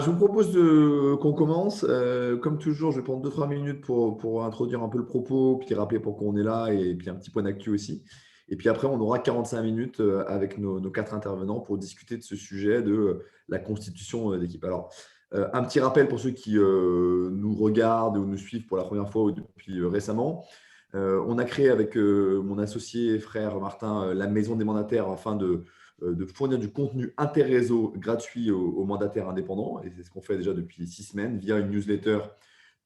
Je vous propose qu'on commence. Comme toujours, je vais prendre 2-3 minutes pour introduire un peu le propos, puis rappeler pourquoi on est là, et puis un petit point d'actu aussi. Et puis après, on aura 45 minutes avec nos quatre intervenants pour discuter de ce sujet de la constitution d'équipe. Alors, un petit rappel pour ceux qui nous regardent ou nous suivent pour la première fois ou depuis récemment. On a créé avec mon associé et frère Martin la Maison des mandataires afin de fournir du contenu interréseau gratuit aux mandataires indépendants. Et c'est ce qu'on fait déjà depuis 6 semaines via une newsletter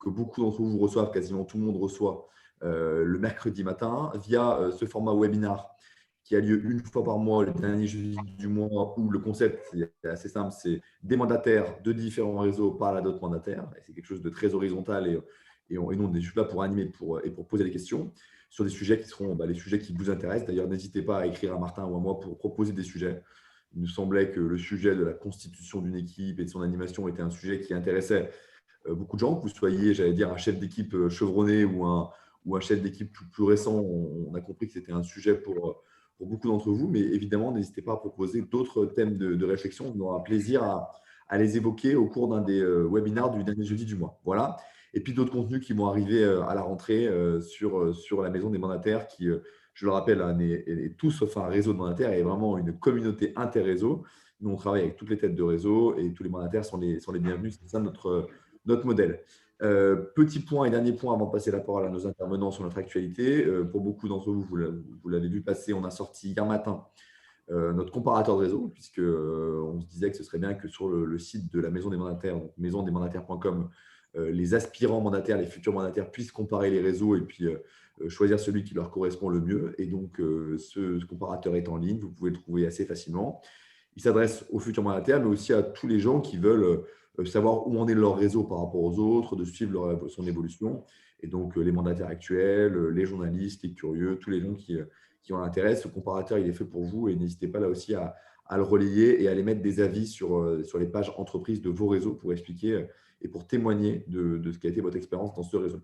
que beaucoup d'entre vous reçoivent, quasiment tout le monde reçoit le mercredi matin, via ce format webinar qui a lieu une fois par mois, le dernier jeudi du mois, où le concept est assez simple, c'est des mandataires de différents réseaux parlent à d'autres mandataires. Et c'est quelque chose de très horizontal et nous, on est juste là pour animer et pour poser des questions sur des sujets qui seront les sujets qui vous intéressent. D'ailleurs, n'hésitez pas à écrire à Martin ou à moi pour proposer des sujets. Il nous semblait que le sujet de la constitution d'une équipe et de son animation était un sujet qui intéressait beaucoup de gens, que vous soyez, j'allais dire, un chef d'équipe chevronné ou un chef d'équipe plus récent. On a compris que c'était un sujet pour beaucoup d'entre vous, mais évidemment, n'hésitez pas à proposer d'autres thèmes de réflexion. On aura plaisir à les évoquer au cours d'un des webinars du dernier jeudi du mois. Voilà. Et puis d'autres contenus qui vont arriver à la rentrée sur la maison des mandataires qui, je le rappelle, est tout sauf un réseau de mandataires, est vraiment une communauté interréseau. Nous, on travaille avec toutes les têtes de réseau et tous les mandataires sont les bienvenus. C'est ça notre modèle. Petit point et dernier point avant de passer la parole à nos intervenants sur notre actualité. Pour beaucoup d'entre vous, vous l'avez vu passer, on a sorti hier matin notre comparateur de réseau, puisque on se disait que ce serait bien que sur le site de la maison des mandataires, donc maisondesmandataires.com, les aspirants mandataires, les futurs mandataires puissent comparer les réseaux et puis choisir celui qui leur correspond le mieux. Et donc, ce comparateur est en ligne, vous pouvez le trouver assez facilement. Il s'adresse aux futurs mandataires, mais aussi à tous les gens qui veulent savoir où en est leur réseau par rapport aux autres, de suivre son évolution. Et donc, les mandataires actuels, les journalistes, les curieux, tous les gens qui ont intérêt. Ce comparateur, il est fait pour vous et n'hésitez pas là aussi à le relayer et à aller mettre des avis sur les pages entreprises de vos réseaux pour expliquer et pour témoigner de ce qu'a été votre expérience dans ce réseau.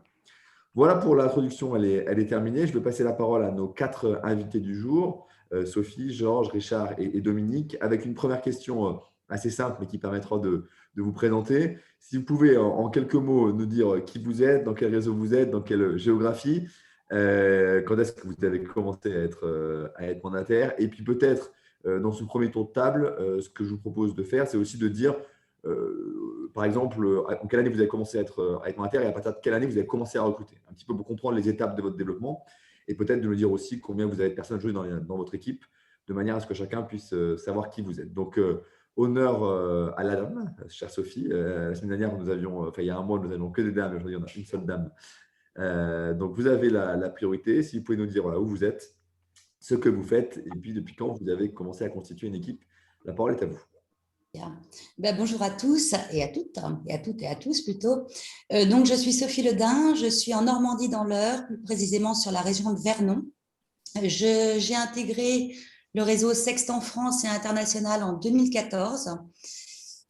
Voilà pour l'introduction, elle est terminée. Je vais passer la parole à nos quatre invités du jour, Sophie, Georges, Richard et Dominique, avec une première question assez simple, mais qui permettra de vous présenter. Si vous pouvez, en quelques mots, nous dire qui vous êtes, dans quel réseau vous êtes, dans quelle géographie, quand est-ce que vous avez commencé à être mandataire, et puis peut-être, dans ce premier tour de table, ce que je vous propose de faire, c'est aussi de dire par exemple, en quelle année vous avez commencé à être mandataire et à partir de quelle année vous avez commencé à recruter. Un petit peu pour comprendre les étapes de votre développement et peut-être de nous dire aussi combien vous avez de personnes jouées dans votre équipe de manière à ce que chacun puisse savoir qui vous êtes. Donc, honneur à la dame, chère Sophie. La semaine dernière, il y a un mois, nous n'avions que des dames. Aujourd'hui, on a une seule dame. Donc, vous avez la priorité. Si vous pouvez nous dire voilà, où vous êtes, ce que vous faites et puis depuis quand vous avez commencé à constituer une équipe, la parole est à vous. Bonjour à tous et à toutes, et à tous plutôt. Donc, je suis Sophie Ledin, je suis en Normandie dans l'Eure, plus précisément sur la région de Vernon. J'ai intégré le réseau Sextant France et International en 2014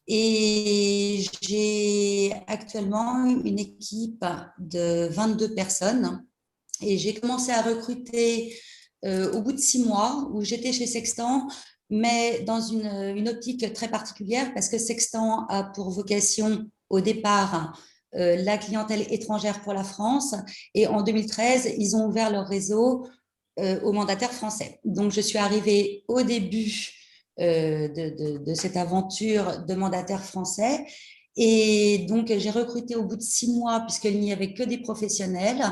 et j'ai actuellement une équipe de 22 personnes et j'ai commencé à recruter au bout de 6 mois où j'étais chez Sextant, mais dans une optique très particulière parce que Sextant a pour vocation au départ la clientèle étrangère pour la France et en 2013, ils ont ouvert leur réseau aux mandataires français. Donc, je suis arrivée au début de cette aventure de mandataires français et donc, j'ai recruté au bout de 6 mois puisqu'il n'y avait que des professionnels.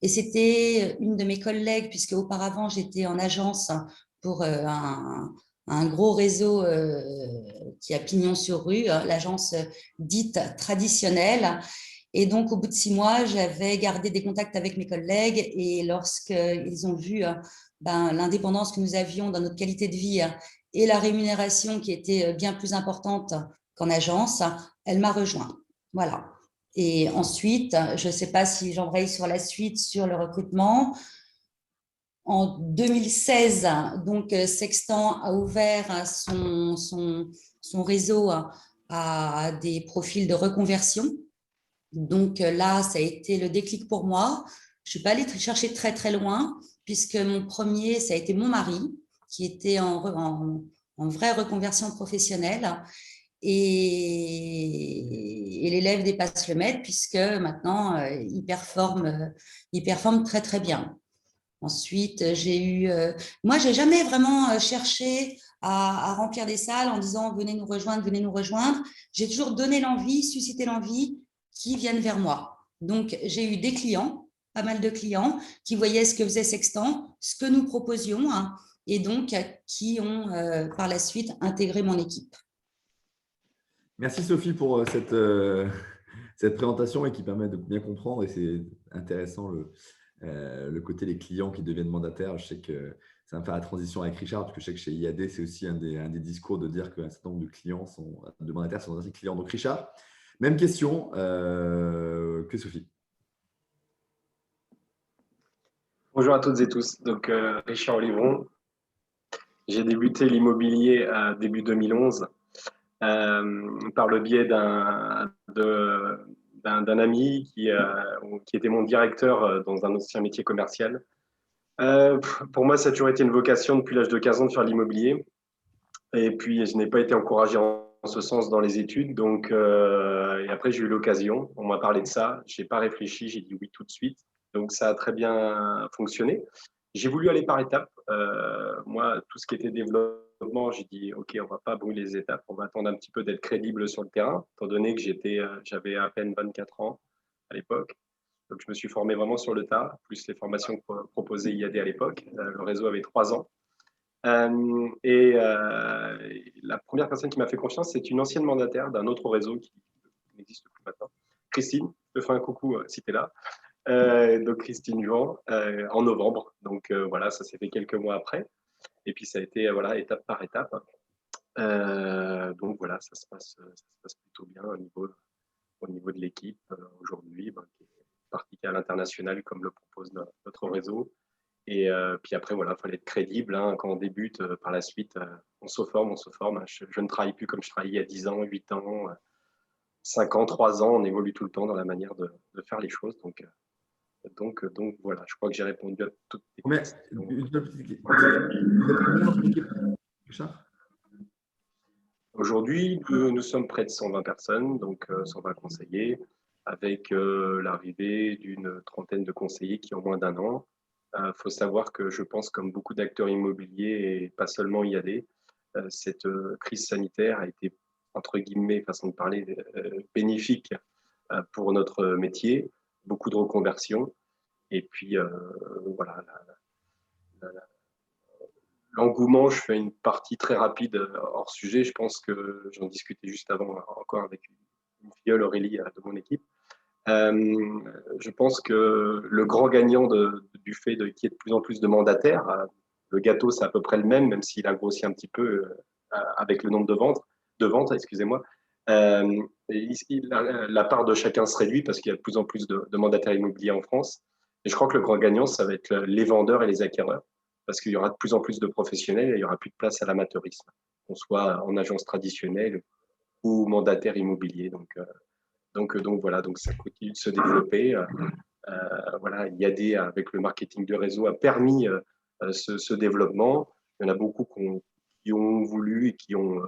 Et c'était une de mes collègues, puisque auparavant, j'étais en agence pour un gros réseau qui a pignon sur rue, l'agence dite traditionnelle. Et donc, au bout de 6 mois, j'avais gardé des contacts avec mes collègues. Et lorsqu'ils ont vu l'indépendance que nous avions dans notre qualité de vie et la rémunération qui était bien plus importante qu'en agence, elle m'a rejoint. Voilà. Et ensuite, je ne sais pas si j'embraye sur la suite sur le recrutement. En 2016, donc Sextant a ouvert son réseau à des profils de reconversion. Donc là, ça a été le déclic pour moi. Je ne suis pas allée chercher très, très loin, puisque mon premier, ça a été mon mari, qui était en vraie reconversion professionnelle. et l'élève dépasse le maître puisque maintenant, il performe très, très bien. Ensuite, moi, j'ai jamais vraiment cherché à remplir des salles en disant venez nous rejoindre, venez nous rejoindre. J'ai toujours donné l'envie, suscité l'envie qui viennent vers moi. Donc, j'ai eu des clients, pas mal de clients, qui voyaient ce que faisait Sextant, ce que nous proposions, hein, et donc qui ont par la suite intégré mon équipe. Merci Sophie pour cette présentation et qui permet de bien comprendre. Et c'est intéressant le côté des clients qui deviennent mandataires. Je sais que ça va me faire la transition avec Richard, parce que je sais que chez IAD, c'est aussi un des discours de dire qu'un certain nombre de mandataires sont aussi clients. Donc Richard, même question que Sophie. Bonjour à toutes et tous. Donc, Richard Olivron. J'ai débuté l'immobilier début 2011 par le biais d'un ami qui était mon directeur dans un ancien métier commercial. Pour moi, ça a toujours été une vocation depuis l'âge de 15 ans de faire l'immobilier. Et puis, je n'ai pas été encouragé en ce sens dans les études. Donc, et après, j'ai eu l'occasion. On m'a parlé de ça. Je n'ai pas réfléchi. J'ai dit oui tout de suite. Donc, ça a très bien fonctionné. J'ai voulu aller par étapes. Moi, tout ce qui était développement, j'ai dit OK, on ne va pas brûler les étapes. On va attendre un petit peu d'être crédible sur le terrain, étant donné que j'avais à peine 24 ans à l'époque. Donc, je me suis formé vraiment sur le tas, plus les formations que proposait IAD à l'époque. Le réseau avait 3 ans. La première personne qui m'a fait confiance, c'est une ancienne mandataire d'un autre réseau qui n'existe plus maintenant. Christine, je te fais un coucou si tu es là. Donc Christine Juan, en novembre. Donc voilà, ça s'est fait quelques mois après. Et puis ça a été voilà, étape par étape. Donc voilà, ça se passe plutôt bien au niveau de l'équipe aujourd'hui, qui est partie à l'international comme le propose notre réseau. Et puis après, voilà, il fallait être crédible. Hein, quand on débute, par la suite, on se forme. Je ne travaille plus comme je travaillais il y a 10 ans, 8 ans, 5 ans, 3 ans. On évolue tout le temps dans la manière de faire les choses. Donc voilà, je crois que j'ai répondu à toutes les questions. Aujourd'hui, nous sommes près de 120 personnes, donc 120 conseillers, avec l'arrivée d'une trentaine de conseillers qui ont moins d'1 an. Faut savoir que je pense, comme beaucoup d'acteurs immobiliers, et pas seulement IAD, cette crise sanitaire a été, entre guillemets, façon de parler, bénéfique pour notre métier. Beaucoup de reconversions. Et puis, voilà, l'engouement, je fais une partie très rapide hors sujet. Je pense que j'en discutais juste avant encore avec une filleule, Aurélie, de mon équipe. Je pense que le grand gagnant du fait qu'il y ait de plus en plus de mandataires, le gâteau, c'est à peu près le même s'il a grossi un petit peu avec le nombre de ventes, excusez-moi. La part de chacun se réduit parce qu'il y a de plus en plus de mandataires immobiliers en France. Et je crois que le grand gagnant, ça va être les vendeurs et les acquéreurs, parce qu'il y aura de plus en plus de professionnels et il n'y aura plus de place à l'amateurisme, qu'on soit en agence traditionnelle ou mandataire immobilier. Donc voilà, donc ça continue de se développer. Voilà, IAD, avec le marketing de réseau, a permis ce développement. Il y en a beaucoup qui ont voulu et qui ont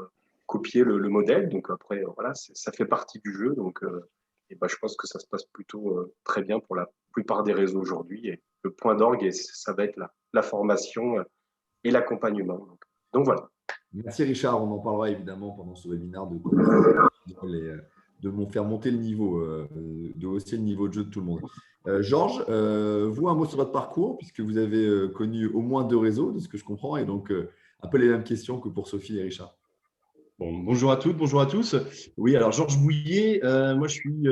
copié le modèle. Donc après, voilà, ça fait partie du jeu. Donc et ben, je pense que ça se passe plutôt très bien pour la plupart des réseaux aujourd'hui. Et le point d'orgue, ça va être la formation et l'accompagnement. Donc voilà. Merci Richard, on en parlera évidemment pendant ce webinaire de faire monter le niveau, de hausser le niveau de jeu de tout le monde. Georges, vous, un mot sur votre parcours, puisque vous avez connu au moins 2 réseaux, de ce que je comprends, et donc un peu les mêmes questions que pour Sophie et Richard. Bon, bonjour à toutes, bonjour à tous. Oui, alors Georges Bouillet, moi je suis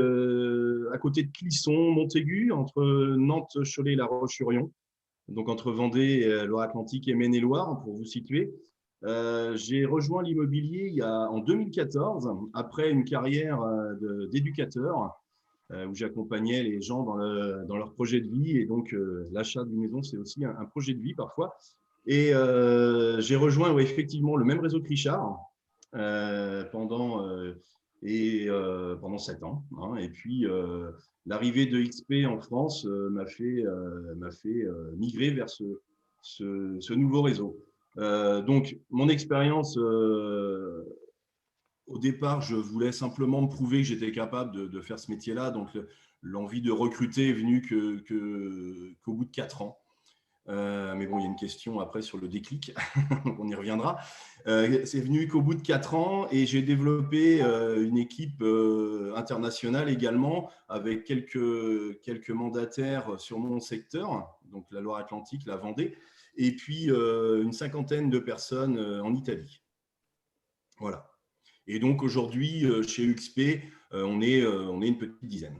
à côté de Clisson, Montaigu, entre Nantes, Cholet et La Roche-sur-Yon, donc entre Vendée, Loire-Atlantique et Maine-et-Loire, pour vous situer. J'ai rejoint l'immobilier en 2014, après une carrière d'éducateur, où j'accompagnais les gens dans leur projet de vie. Et donc, l'achat d'une maison, c'est aussi un projet de vie parfois. Et j'ai rejoint effectivement le même réseau que Richard pendant 7 ans. Hein. Et puis, l'arrivée de XP en France m'a fait migrer vers ce nouveau réseau. Donc, mon expérience Au départ, je voulais simplement me prouver que j'étais capable de faire ce métier-là. Donc, l'envie de recruter est venue qu'au bout de 4 ans. Mais bon, il y a une question après sur le déclic, donc on y reviendra. C'est venu qu'au bout de 4 ans et j'ai développé une équipe internationale également avec quelques mandataires sur mon secteur, donc la Loire-Atlantique, la Vendée, et puis une 50aine de personnes en Italie. Voilà. Et donc aujourd'hui, chez UXP, on est une petite dizaine.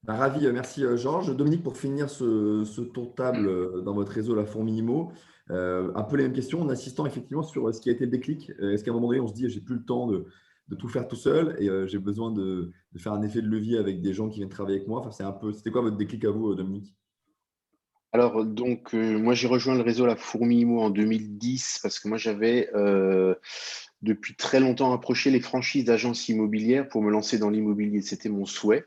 Ravi, merci Georges. Dominique, pour finir ce tour de table dans votre réseau La Fourmi IMO, un peu les mêmes questions en insistant effectivement sur ce qui a été le déclic. Est-ce qu'à un moment donné, on se dit j'ai plus le temps de tout faire tout seul et j'ai besoin de faire un effet de levier avec des gens qui viennent travailler avec moi. Enfin, c'était quoi votre déclic à vous, Dominique? Alors, donc, moi, j'ai rejoint le réseau La Fourmi IMO en 2010 parce que moi, j'avais depuis très longtemps approché les franchises d'agences immobilières pour me lancer dans l'immobilier. C'était mon souhait.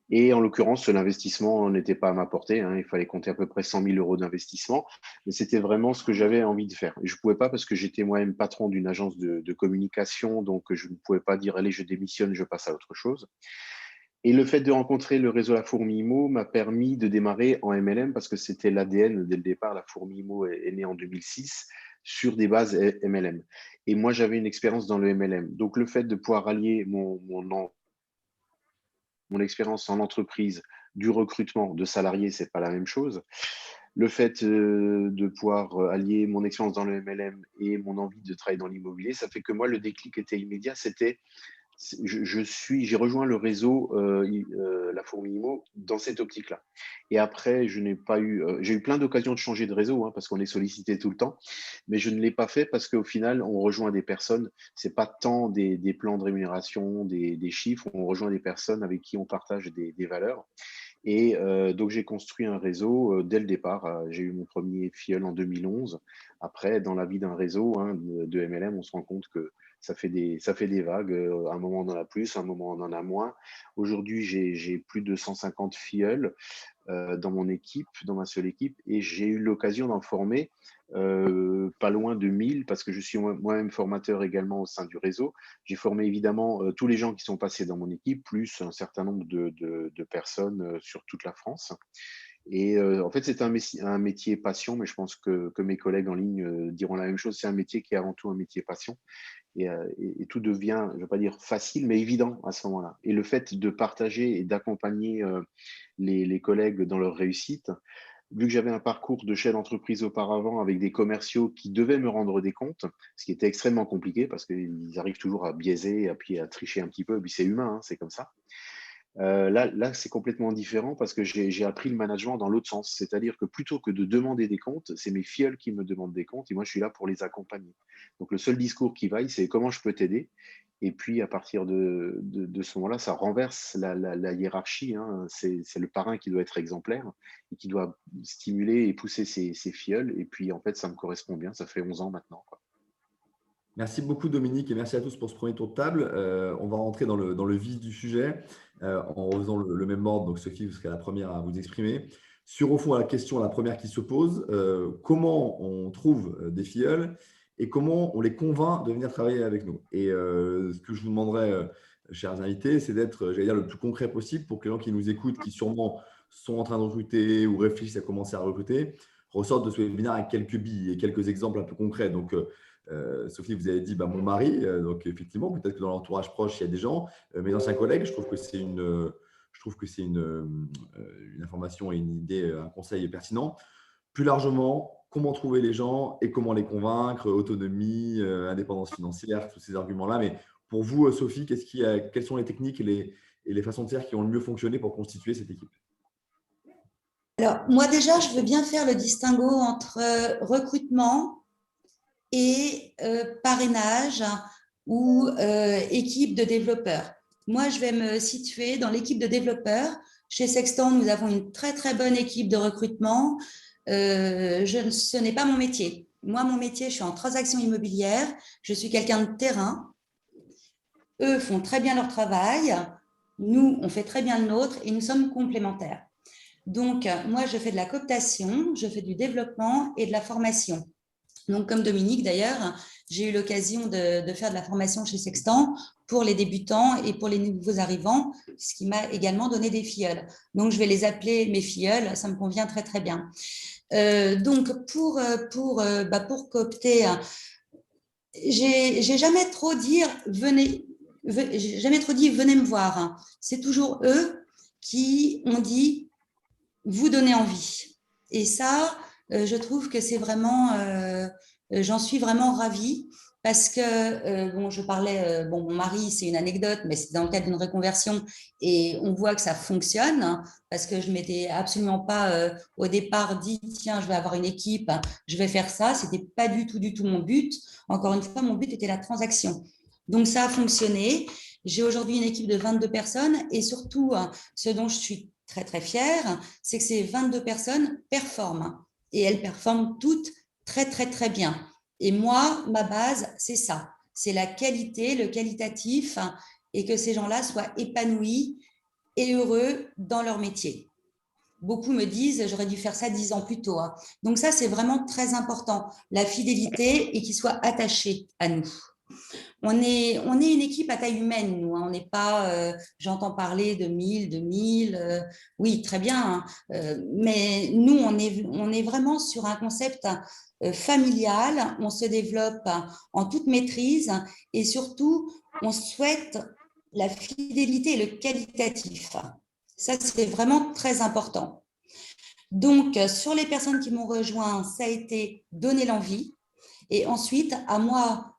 Et en l'occurrence, l'investissement n'était pas à ma portée, hein. Il fallait compter à peu près 100 000 euros d'investissement. Mais c'était vraiment ce que j'avais envie de faire. Et je ne pouvais pas parce que j'étais moi-même patron d'une agence de communication. Donc, je ne pouvais pas dire, allez, je démissionne, je passe à autre chose. Et le fait de rencontrer le réseau La Fourmi IMO m'a permis de démarrer en MLM parce que c'était l'ADN dès le départ. La Fourmi IMO est née en 2006 sur des bases MLM. Et moi, j'avais une expérience dans le MLM. Donc, le fait de pouvoir allier mon expérience en entreprise, du recrutement de salariés, c'est pas la même chose. Le fait de pouvoir allier mon expérience dans le MLM et mon envie de travailler dans l'immobilier, ça fait que moi, le déclic était immédiat. J'ai rejoint le réseau La Fourmi IMO dans cette optique-là. Et après, j'ai eu plein d'occasions de changer de réseau, hein, parce qu'on est sollicité tout le temps, mais je ne l'ai pas fait parce qu'au final, on rejoint des personnes. C'est pas tant des plans de rémunération, des chiffres. On rejoint des personnes avec qui on partage des valeurs. Et donc, j'ai construit un réseau dès le départ. J'ai eu mon premier filleul en 2011. Après, dans la vie d'un réseau de MLM, on se rend compte que ça fait des vagues. Un moment, on en a plus, un moment, on en a moins. Aujourd'hui, j'ai plus de 150 filleuls dans mon équipe, dans ma seule équipe, et j'ai eu l'occasion d'en former pas loin de 1000 parce que je suis moi-même formateur également au sein du réseau. J'ai formé évidemment tous les gens qui sont passés dans mon équipe, plus un certain nombre de personnes sur toute la France. Et en fait, c'est un métier passion, mais je pense que mes collègues en ligne diront la même chose. C'est un métier qui est avant tout un métier passion. Et tout devient, je ne veux pas dire facile, mais évident à ce moment-là. Et le fait de partager et d'accompagner les collègues dans leur réussite, vu que j'avais un parcours de chef d'entreprise auparavant avec des commerciaux qui devaient me rendre des comptes, ce qui était extrêmement compliqué parce qu'ils arrivent toujours à biaiser, puis à tricher un petit peu, et puis c'est humain, hein, c'est comme ça. Là c'est complètement différent parce que j'ai appris le management dans l'autre sens. C'est-à-dire que plutôt que de demander des comptes, c'est mes filleuls qui me demandent des comptes et moi, je suis là pour les accompagner. Donc, le seul discours qui vaille, c'est comment je peux t'aider. Et puis, à partir de ce moment-là, ça renverse la hiérarchie, hein. C'est le parrain qui doit être exemplaire et qui doit stimuler et pousser ses filleuls. Et puis, en fait, ça me correspond bien. Ça fait 11 ans maintenant, quoi. Merci beaucoup Dominique et merci à tous pour ce premier tour de table. On va rentrer dans le vif du sujet en refaisant le même ordre. Donc Sophie, vous serez la première à vous exprimer. Sur au fond la question, la première qui se pose, comment on trouve des filleuls et comment on les convainc de venir travailler avec nous. Et ce que je vous demanderais, chers invités, c'est d'être, j'allais dire, le plus concret possible pour que les gens qui nous écoutent, qui sûrement sont en train de recruter ou réfléchissent à commencer à recruter, ressortent de ce webinaire avec quelques billes et quelques exemples un peu concrets. Donc, Sophie, vous avez dit mon mari, donc effectivement, peut-être que dans l'entourage proche, il y a des gens, mes anciens collègues, je trouve que c'est une information et une idée, un conseil pertinent. Plus largement, comment trouver les gens et comment les convaincre, autonomie, indépendance financière, tous ces arguments-là. Mais pour vous, Sophie, quelles sont les techniques et les façons de faire qui ont le mieux fonctionné pour constituer cette équipe? Alors, moi déjà, je veux bien faire le distinguo entre recrutement et parrainage ou équipe de développeurs. Moi, je vais me situer dans l'équipe de développeurs. Chez Sextant, nous avons une très, très bonne équipe de recrutement. Ce n'est pas mon métier. Moi, mon métier, je suis en transaction immobilière. Je suis quelqu'un de terrain. Eux font très bien leur travail. Nous, on fait très bien le nôtre et nous sommes complémentaires. Donc, moi, je fais de la cooptation, je fais du développement et de la formation. Donc, comme Dominique d'ailleurs, j'ai eu l'occasion de faire de la formation chez Sextant pour les débutants et pour les nouveaux arrivants, ce qui m'a également donné des filleuls. Donc, je vais les appeler mes filleuls, ça me convient très, très bien. Donc, pour coopter, j'ai jamais trop dit venez me voir. C'est toujours eux qui ont dit vous donnez envie. Et ça, je trouve que c'est vraiment, j'en suis vraiment ravie parce que, bon, je parlais, bon, mon mari, c'est une anecdote, mais c'est dans le cadre d'une reconversion et on voit que ça fonctionne parce que je m'étais absolument pas au départ dit, tiens, je vais avoir une équipe, je vais faire ça. C'était pas du tout mon but. Encore une fois, mon but était la transaction. Donc, ça a fonctionné. J'ai aujourd'hui une équipe de 22 personnes et surtout, ce dont je suis très, très fière, c'est que ces 22 personnes performent et elles performent toutes très, très, très bien. Et moi, ma base, c'est ça. C'est la qualité, le qualitatif et que ces gens-là soient épanouis et heureux dans leur métier. Beaucoup me disent, j'aurais dû faire ça 10 ans plus tôt. Donc ça, c'est vraiment très important, la fidélité et qu'ils soient attachés à nous. On est une équipe à taille humaine, nous. On n'est pas, j'entends parler de 1000, 2000, oui, très bien. Mais nous, on est vraiment sur un concept familial. On se développe en toute maîtrise et surtout, on souhaite la fidélité et le qualitatif. Ça, c'est vraiment très important. Donc, sur les personnes qui m'ont rejoint, ça a été donner l'envie. Et ensuite, à moi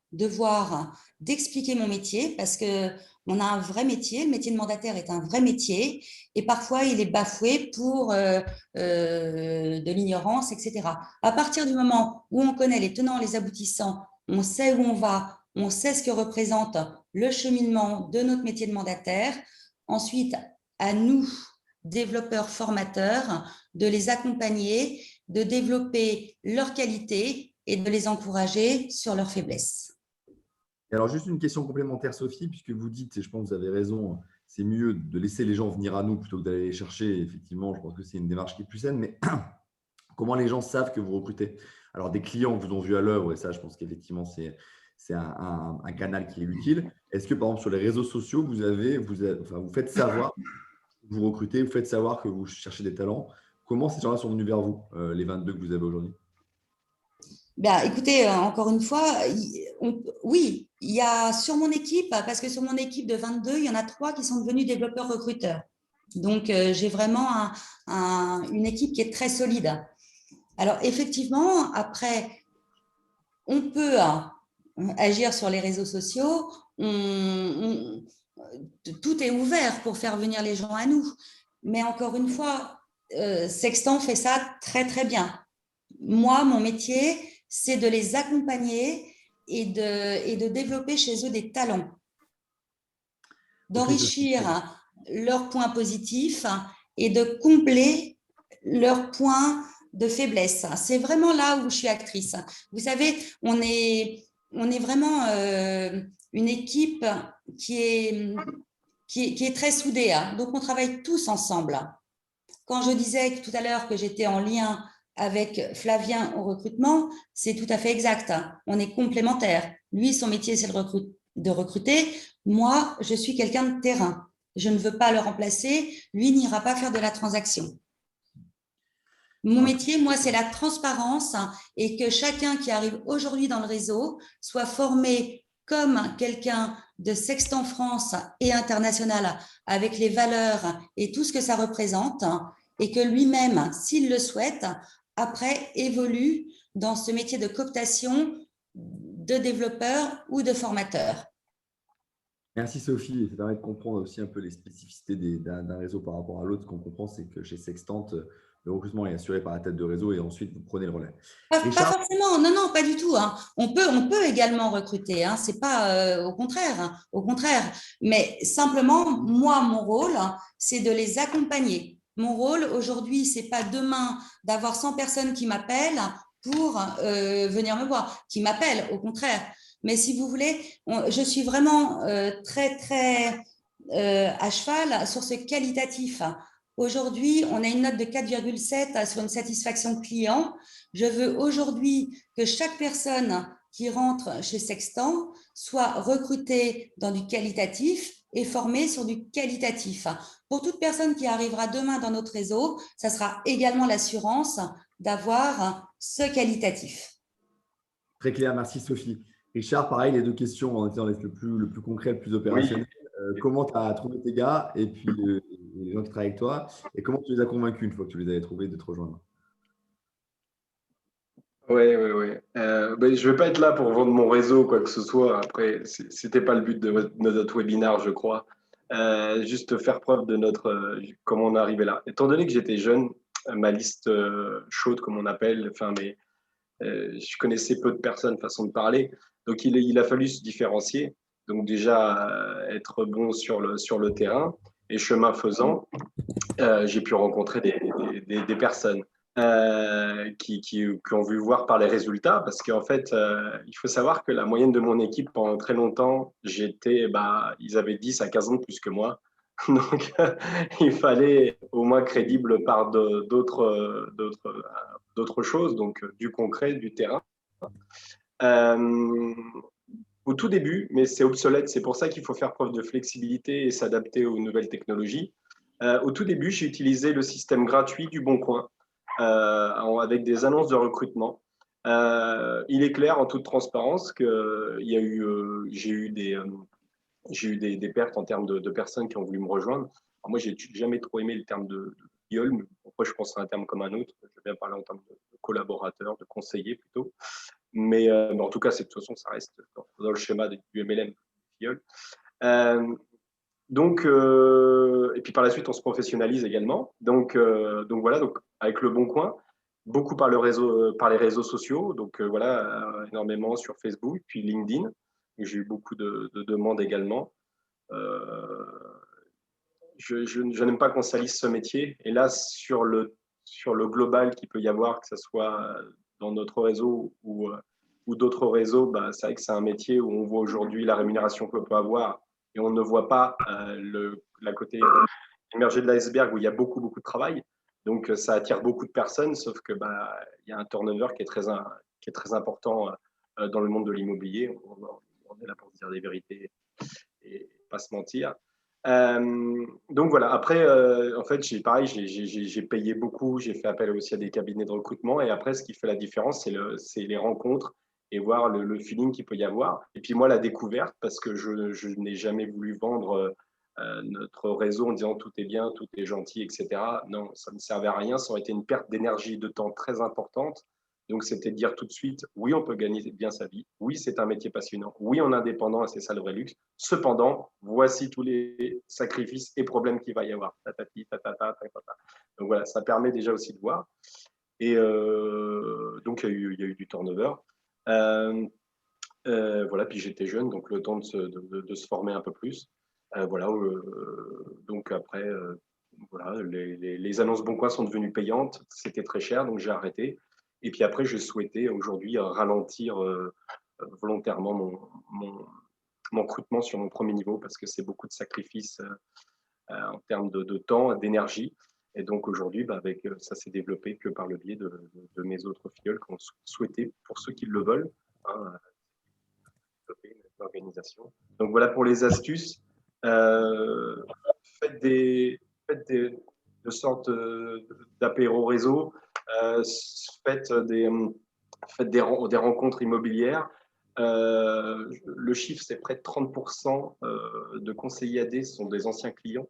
d'expliquer mon métier parce qu'on a un vrai métier. Le métier de mandataire est un vrai métier et parfois, il est bafoué pour de l'ignorance, etc. À partir du moment où on connaît les tenants, les aboutissants, on sait où on va, on sait ce que représente le cheminement de notre métier de mandataire. Ensuite, à nous, développeurs, formateurs, de les accompagner, de développer leur qualité et de les encourager sur leurs faiblesses. Et alors, juste une question complémentaire, Sophie, puisque vous dites, et je pense que vous avez raison, c'est mieux de laisser les gens venir à nous plutôt que d'aller les chercher. Effectivement, je pense que c'est une démarche qui est plus saine, mais comment les gens savent que vous recrutez? Alors, des clients vous ont vu à l'œuvre, et ça, je pense qu'effectivement, c'est un canal qui est utile. Est-ce que, par exemple, sur les réseaux sociaux, vous faites savoir que vous recrutez, vous faites savoir que vous cherchez des talents? Comment ces gens-là sont venus vers vous, les 22 que vous avez aujourd'hui? Ben, écoutez, encore une fois, oui, il y a sur mon équipe, parce que sur mon équipe de 22, il y en a 3 qui sont devenus développeurs recruteurs. Donc, j'ai vraiment une équipe qui est très solide. Alors, effectivement, après, on peut agir sur les réseaux sociaux. Tout est ouvert pour faire venir les gens à nous. Mais encore une fois, Sextant fait ça très, très bien. Moi, mon métier, c'est de les accompagner et de développer chez eux des talents, d'enrichir leurs points positifs et de combler leurs points de faiblesse. C'est vraiment là où je suis actrice. Vous savez, on est vraiment une équipe qui est très soudée. Donc, on travaille tous ensemble. Quand je disais tout à l'heure que j'étais en lien avec Flavien au recrutement, c'est tout à fait exact. On est complémentaires. Lui, son métier, c'est de recruter. Moi, je suis quelqu'un de terrain. Je ne veux pas le remplacer. Lui n'ira pas faire de la transaction. Mon métier, moi, c'est la transparence et que chacun qui arrive aujourd'hui dans le réseau soit formé comme quelqu'un de Sextant France et international avec les valeurs et tout ce que ça représente et que lui-même, s'il le souhaite, après évolue dans ce métier de cooptation de développeur ou de formateur. Merci Sophie, ça permet de comprendre aussi un peu les spécificités d'un réseau par rapport à l'autre. Ce qu'on comprend, c'est que chez Sextant, le recrutement est assuré par la tête de réseau et ensuite vous prenez le relais. Pas forcément, non, pas du tout. On peut également recruter, c'est pas au contraire. Mais simplement, moi, mon rôle, c'est de les accompagner. Mon rôle aujourd'hui, c'est pas demain d'avoir 100 personnes qui m'appellent pour venir me voir, qui m'appellent, au contraire. Mais si vous voulez, je suis vraiment très, très à cheval sur ce qualitatif. Aujourd'hui, on a une note de 4,7 sur une satisfaction client. Je veux aujourd'hui que chaque personne qui rentre chez Sextant soit recrutée dans du qualitatif et formée sur du qualitatif. Pour toute personne qui arrivera demain dans notre réseau, ça sera également l'assurance d'avoir ce qualitatif. Très clair, merci Sophie. Richard, pareil, les deux questions en étant le plus concret, le plus opérationnel. Comment tu as trouvé tes gars et puis les gens qui travaillent avec toi et comment tu les as convaincus une fois que tu les avais trouvés de te rejoindre? Oui. Ben, je ne vais pas être là pour vendre mon réseau, quoi que ce soit. Après, ce n'était pas le but de notre webinaire, je crois. Juste faire preuve de comment on est arrivé là. Étant donné que j'étais jeune, ma liste chaude, comme on appelle, je connaissais peu de personnes, façon de parler. Donc, il a fallu se différencier. Donc, déjà, être bon sur le terrain. Et chemin faisant, j'ai pu rencontrer des personnes qui ont vu voir par les résultats. Parce qu'en fait, il faut savoir que la moyenne de mon équipe, pendant très longtemps, ils avaient 10 à 15 ans de plus que moi. Donc, il fallait au moins crédible par d'autres choses, donc du concret, du terrain. Au tout début, mais c'est obsolète, c'est pour ça qu'il faut faire preuve de flexibilité et s'adapter aux nouvelles technologies. Au tout début, j'ai utilisé le système gratuit du Bon Coin avec des annonces de recrutement. Il est clair, en toute transparence, que j'ai eu des pertes en termes de personnes qui ont voulu me rejoindre. Alors moi, j'ai jamais trop aimé le terme de gueule, mais pourquoi je pense à un terme comme un autre. Je vais bien parler en termes de collaborateur, de conseiller plutôt. Mais en tout cas, de toute façon, ça reste dans le schéma du MLM, filleul. Et puis par la suite, on se professionnalise également. Donc voilà, avec le Bon Coin, beaucoup par les réseaux sociaux, énormément sur Facebook, puis LinkedIn. J'ai eu beaucoup de demandes également. Je n'aime pas qu'on salisse ce métier. Et là, sur le global qu'il peut y avoir, que ce soit dans notre réseau ou d'autres réseaux, c'est vrai que c'est un métier où on voit aujourd'hui la rémunération qu'on peut avoir et on ne voit pas la côté émergée de l'iceberg où il y a beaucoup, beaucoup de travail. Donc, ça attire beaucoup de personnes, sauf que il y a un turnover qui est très important dans le monde de l'immobilier. On est là pour se dire des vérités et pas se mentir. Donc voilà, après, en fait, j'ai payé beaucoup, j'ai fait appel aussi à des cabinets de recrutement. Et après, ce qui fait la différence, c'est les rencontres et voir le feeling qu'il peut y avoir. Et puis moi, la découverte, parce que je n'ai jamais voulu vendre notre réseau en disant tout est bien, tout est gentil, etc. Non, ça ne servait à rien, ça aurait été une perte d'énergie, de temps très importante. Donc, c'était de dire tout de suite, oui, on peut gagner bien sa vie. Oui, c'est un métier passionnant. Oui, on est indépendant et c'est ça le vrai luxe. Cependant, voici tous les sacrifices et problèmes qu'il va y avoir. Tatati, tatata, tatata. Donc, voilà, ça permet déjà aussi de voir. Et donc, il y a eu du turnover. Voilà, puis j'étais jeune, donc le temps de se former un peu plus. Donc, après, voilà, les annonces Bon Coin sont devenues payantes. C'était très cher, donc j'ai arrêté. Et puis après, je souhaitais aujourd'hui ralentir volontairement mon recrutement sur mon premier niveau parce que c'est beaucoup de sacrifices en termes de temps, d'énergie. Et donc aujourd'hui, ça s'est développé que par le biais de mes autres filleuls qui ont souhaité, pour ceux qui le veulent, développer une organisation. Donc voilà pour les astuces. Faites de sortes d'apéro réseau, faites des rencontres immobilières. Le chiffre, c'est près de 30% de conseillers AD sont des anciens clients.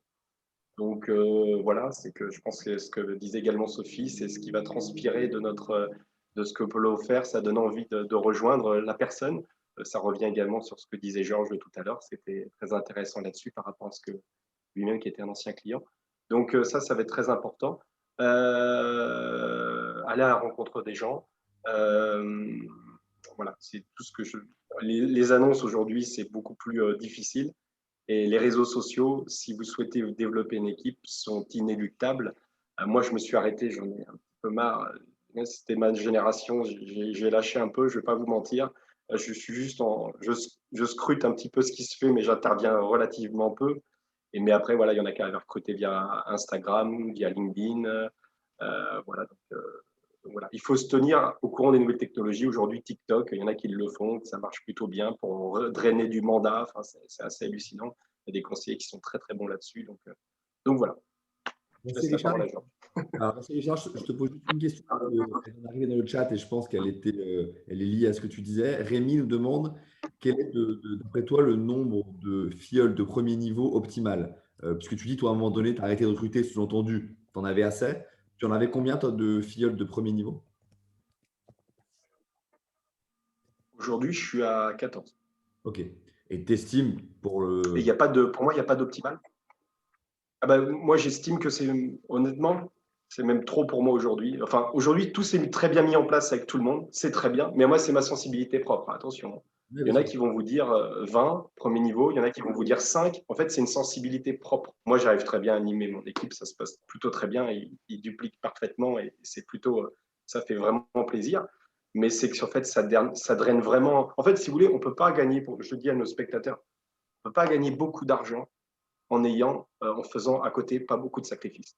Donc voilà, c'est que je pense que ce que disait également Sophie, c'est ce qui va transpirer de ce que peut l'offrir, ça donne envie de rejoindre la personne. Ça revient également sur ce que disait Georges tout à l'heure, c'était très intéressant là-dessus par rapport à ce que lui-même qui était un ancien client. Donc ça va être très important. Aller à la rencontre des gens. Voilà, c'est tout ce que les annonces aujourd'hui, c'est beaucoup plus difficile. Et les réseaux sociaux, si vous souhaitez développer une équipe, sont inéluctables. Moi, je me suis arrêté, j'en ai un peu marre. C'était ma génération, j'ai lâché un peu, je ne vais pas vous mentir. Je suis juste je scrute un petit peu ce qui se fait, mais j'interviens relativement peu. Mais après, voilà, il y en a qui arrivent à recruter via Instagram, via LinkedIn. Voilà, donc voilà. Il faut se tenir au courant des nouvelles technologies. Aujourd'hui, TikTok, il y en a qui le font, ça marche plutôt bien pour drainer du mandat. Enfin, c'est assez hallucinant. Il y a des conseillers qui sont très, très bons là-dessus. Donc voilà, je Merci laisse la Richard. parole à Jean. Alors, merci Richard, je te pose juste une question. Elle est arrivée dans le chat et je pense qu'elle elle est liée à ce que tu disais. Rémi nous demande quel est, d'après toi, le nombre de filleuls de premier niveau optimal? Puisque tu dis, toi, à un moment donné, tu as arrêté de recruter, sous-entendu, tu en avais assez. Tu en avais combien, toi, de filleuls de premier niveau? Aujourd'hui, je suis à 14. Ok. Et tu estimes pour Et pour moi, il n'y a pas d'optimal. Ah bah, moi, j'estime que honnêtement, c'est même trop pour moi aujourd'hui. Enfin, aujourd'hui, tout s'est très bien mis en place avec tout le monde. C'est très bien. Mais moi, c'est ma sensibilité propre. Attention. Ouais, Il y bien en a sûr. qui vont vous dire 20, premier niveau. Il y en a qui vont vous dire 5. En fait, c'est une sensibilité propre. Moi, j'arrive très bien à animer mon équipe. Ça se passe plutôt très bien. Ils dupliquent parfaitement et c'est plutôt, ça fait vraiment plaisir. Mais c'est que, en fait, ça draine vraiment. En fait, si vous voulez, on ne peut pas gagner, je dis à nos spectateurs, on ne peut pas gagner beaucoup d'argent en faisant à côté pas beaucoup de sacrifices.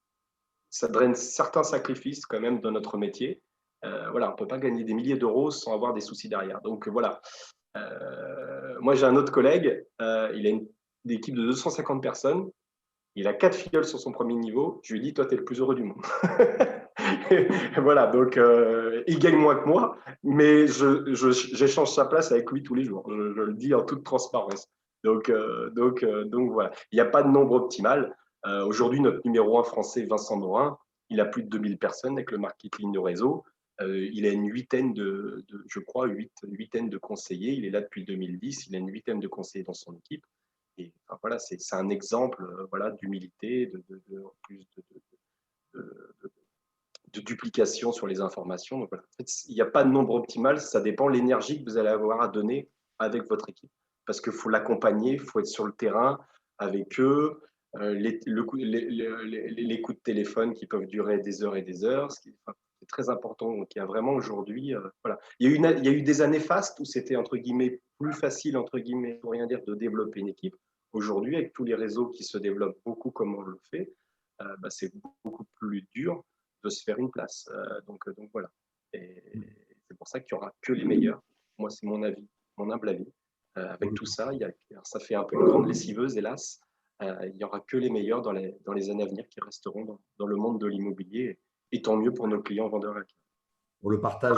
Ça draine certains sacrifices quand même dans notre métier. Voilà, on ne peut pas gagner des milliers d'euros sans avoir des soucis derrière. Donc voilà. Moi, j'ai un autre collègue, il a une équipe de 250 personnes. Il a 4 filleuls sur son premier niveau. Je lui dis, toi, tu es le plus heureux du monde. Voilà, donc il gagne moins que moi, mais j'échange sa place avec lui tous les jours. Je le dis en toute transparence. Donc voilà, il n'y a pas de nombre optimal. Aujourd'hui, notre numéro 1 français, Vincent Morin, il a plus de 2000 personnes avec le marketing de réseau. Il a une huitaine je crois, huitaine de conseillers. Il est là depuis 2010. Il a une huitaine de conseillers dans son équipe. Et enfin, voilà, c'est un exemple voilà, d'humilité, en plus de duplication sur les informations. Donc, voilà. En fait, il n'y a pas de nombre optimal, ça dépend de l'énergie que vous allez avoir à donner avec votre équipe. Parce qu'il faut l'accompagner, il faut être sur le terrain avec eux, les coups de téléphone qui peuvent durer des heures et des heures, c'est très important. Donc, il y a vraiment aujourd'hui, voilà. Il y a eu des années fastes où c'était, entre guillemets, plus facile, entre guillemets, pour rien dire, de développer une équipe. Aujourd'hui, avec tous les réseaux qui se développent beaucoup comme on le fait, c'est beaucoup plus dur de se faire une place. Donc voilà. Et c'est pour ça qu'il n'y aura que les meilleurs. Moi, c'est mon avis, mon humble avis. Avec tout ça, ça fait un peu une grande lessiveuse, hélas. Il n'y aura que les meilleurs dans les années à venir qui resteront dans le monde de l'immobilier. Et tant mieux pour nos clients vendeurs. Pour le partage.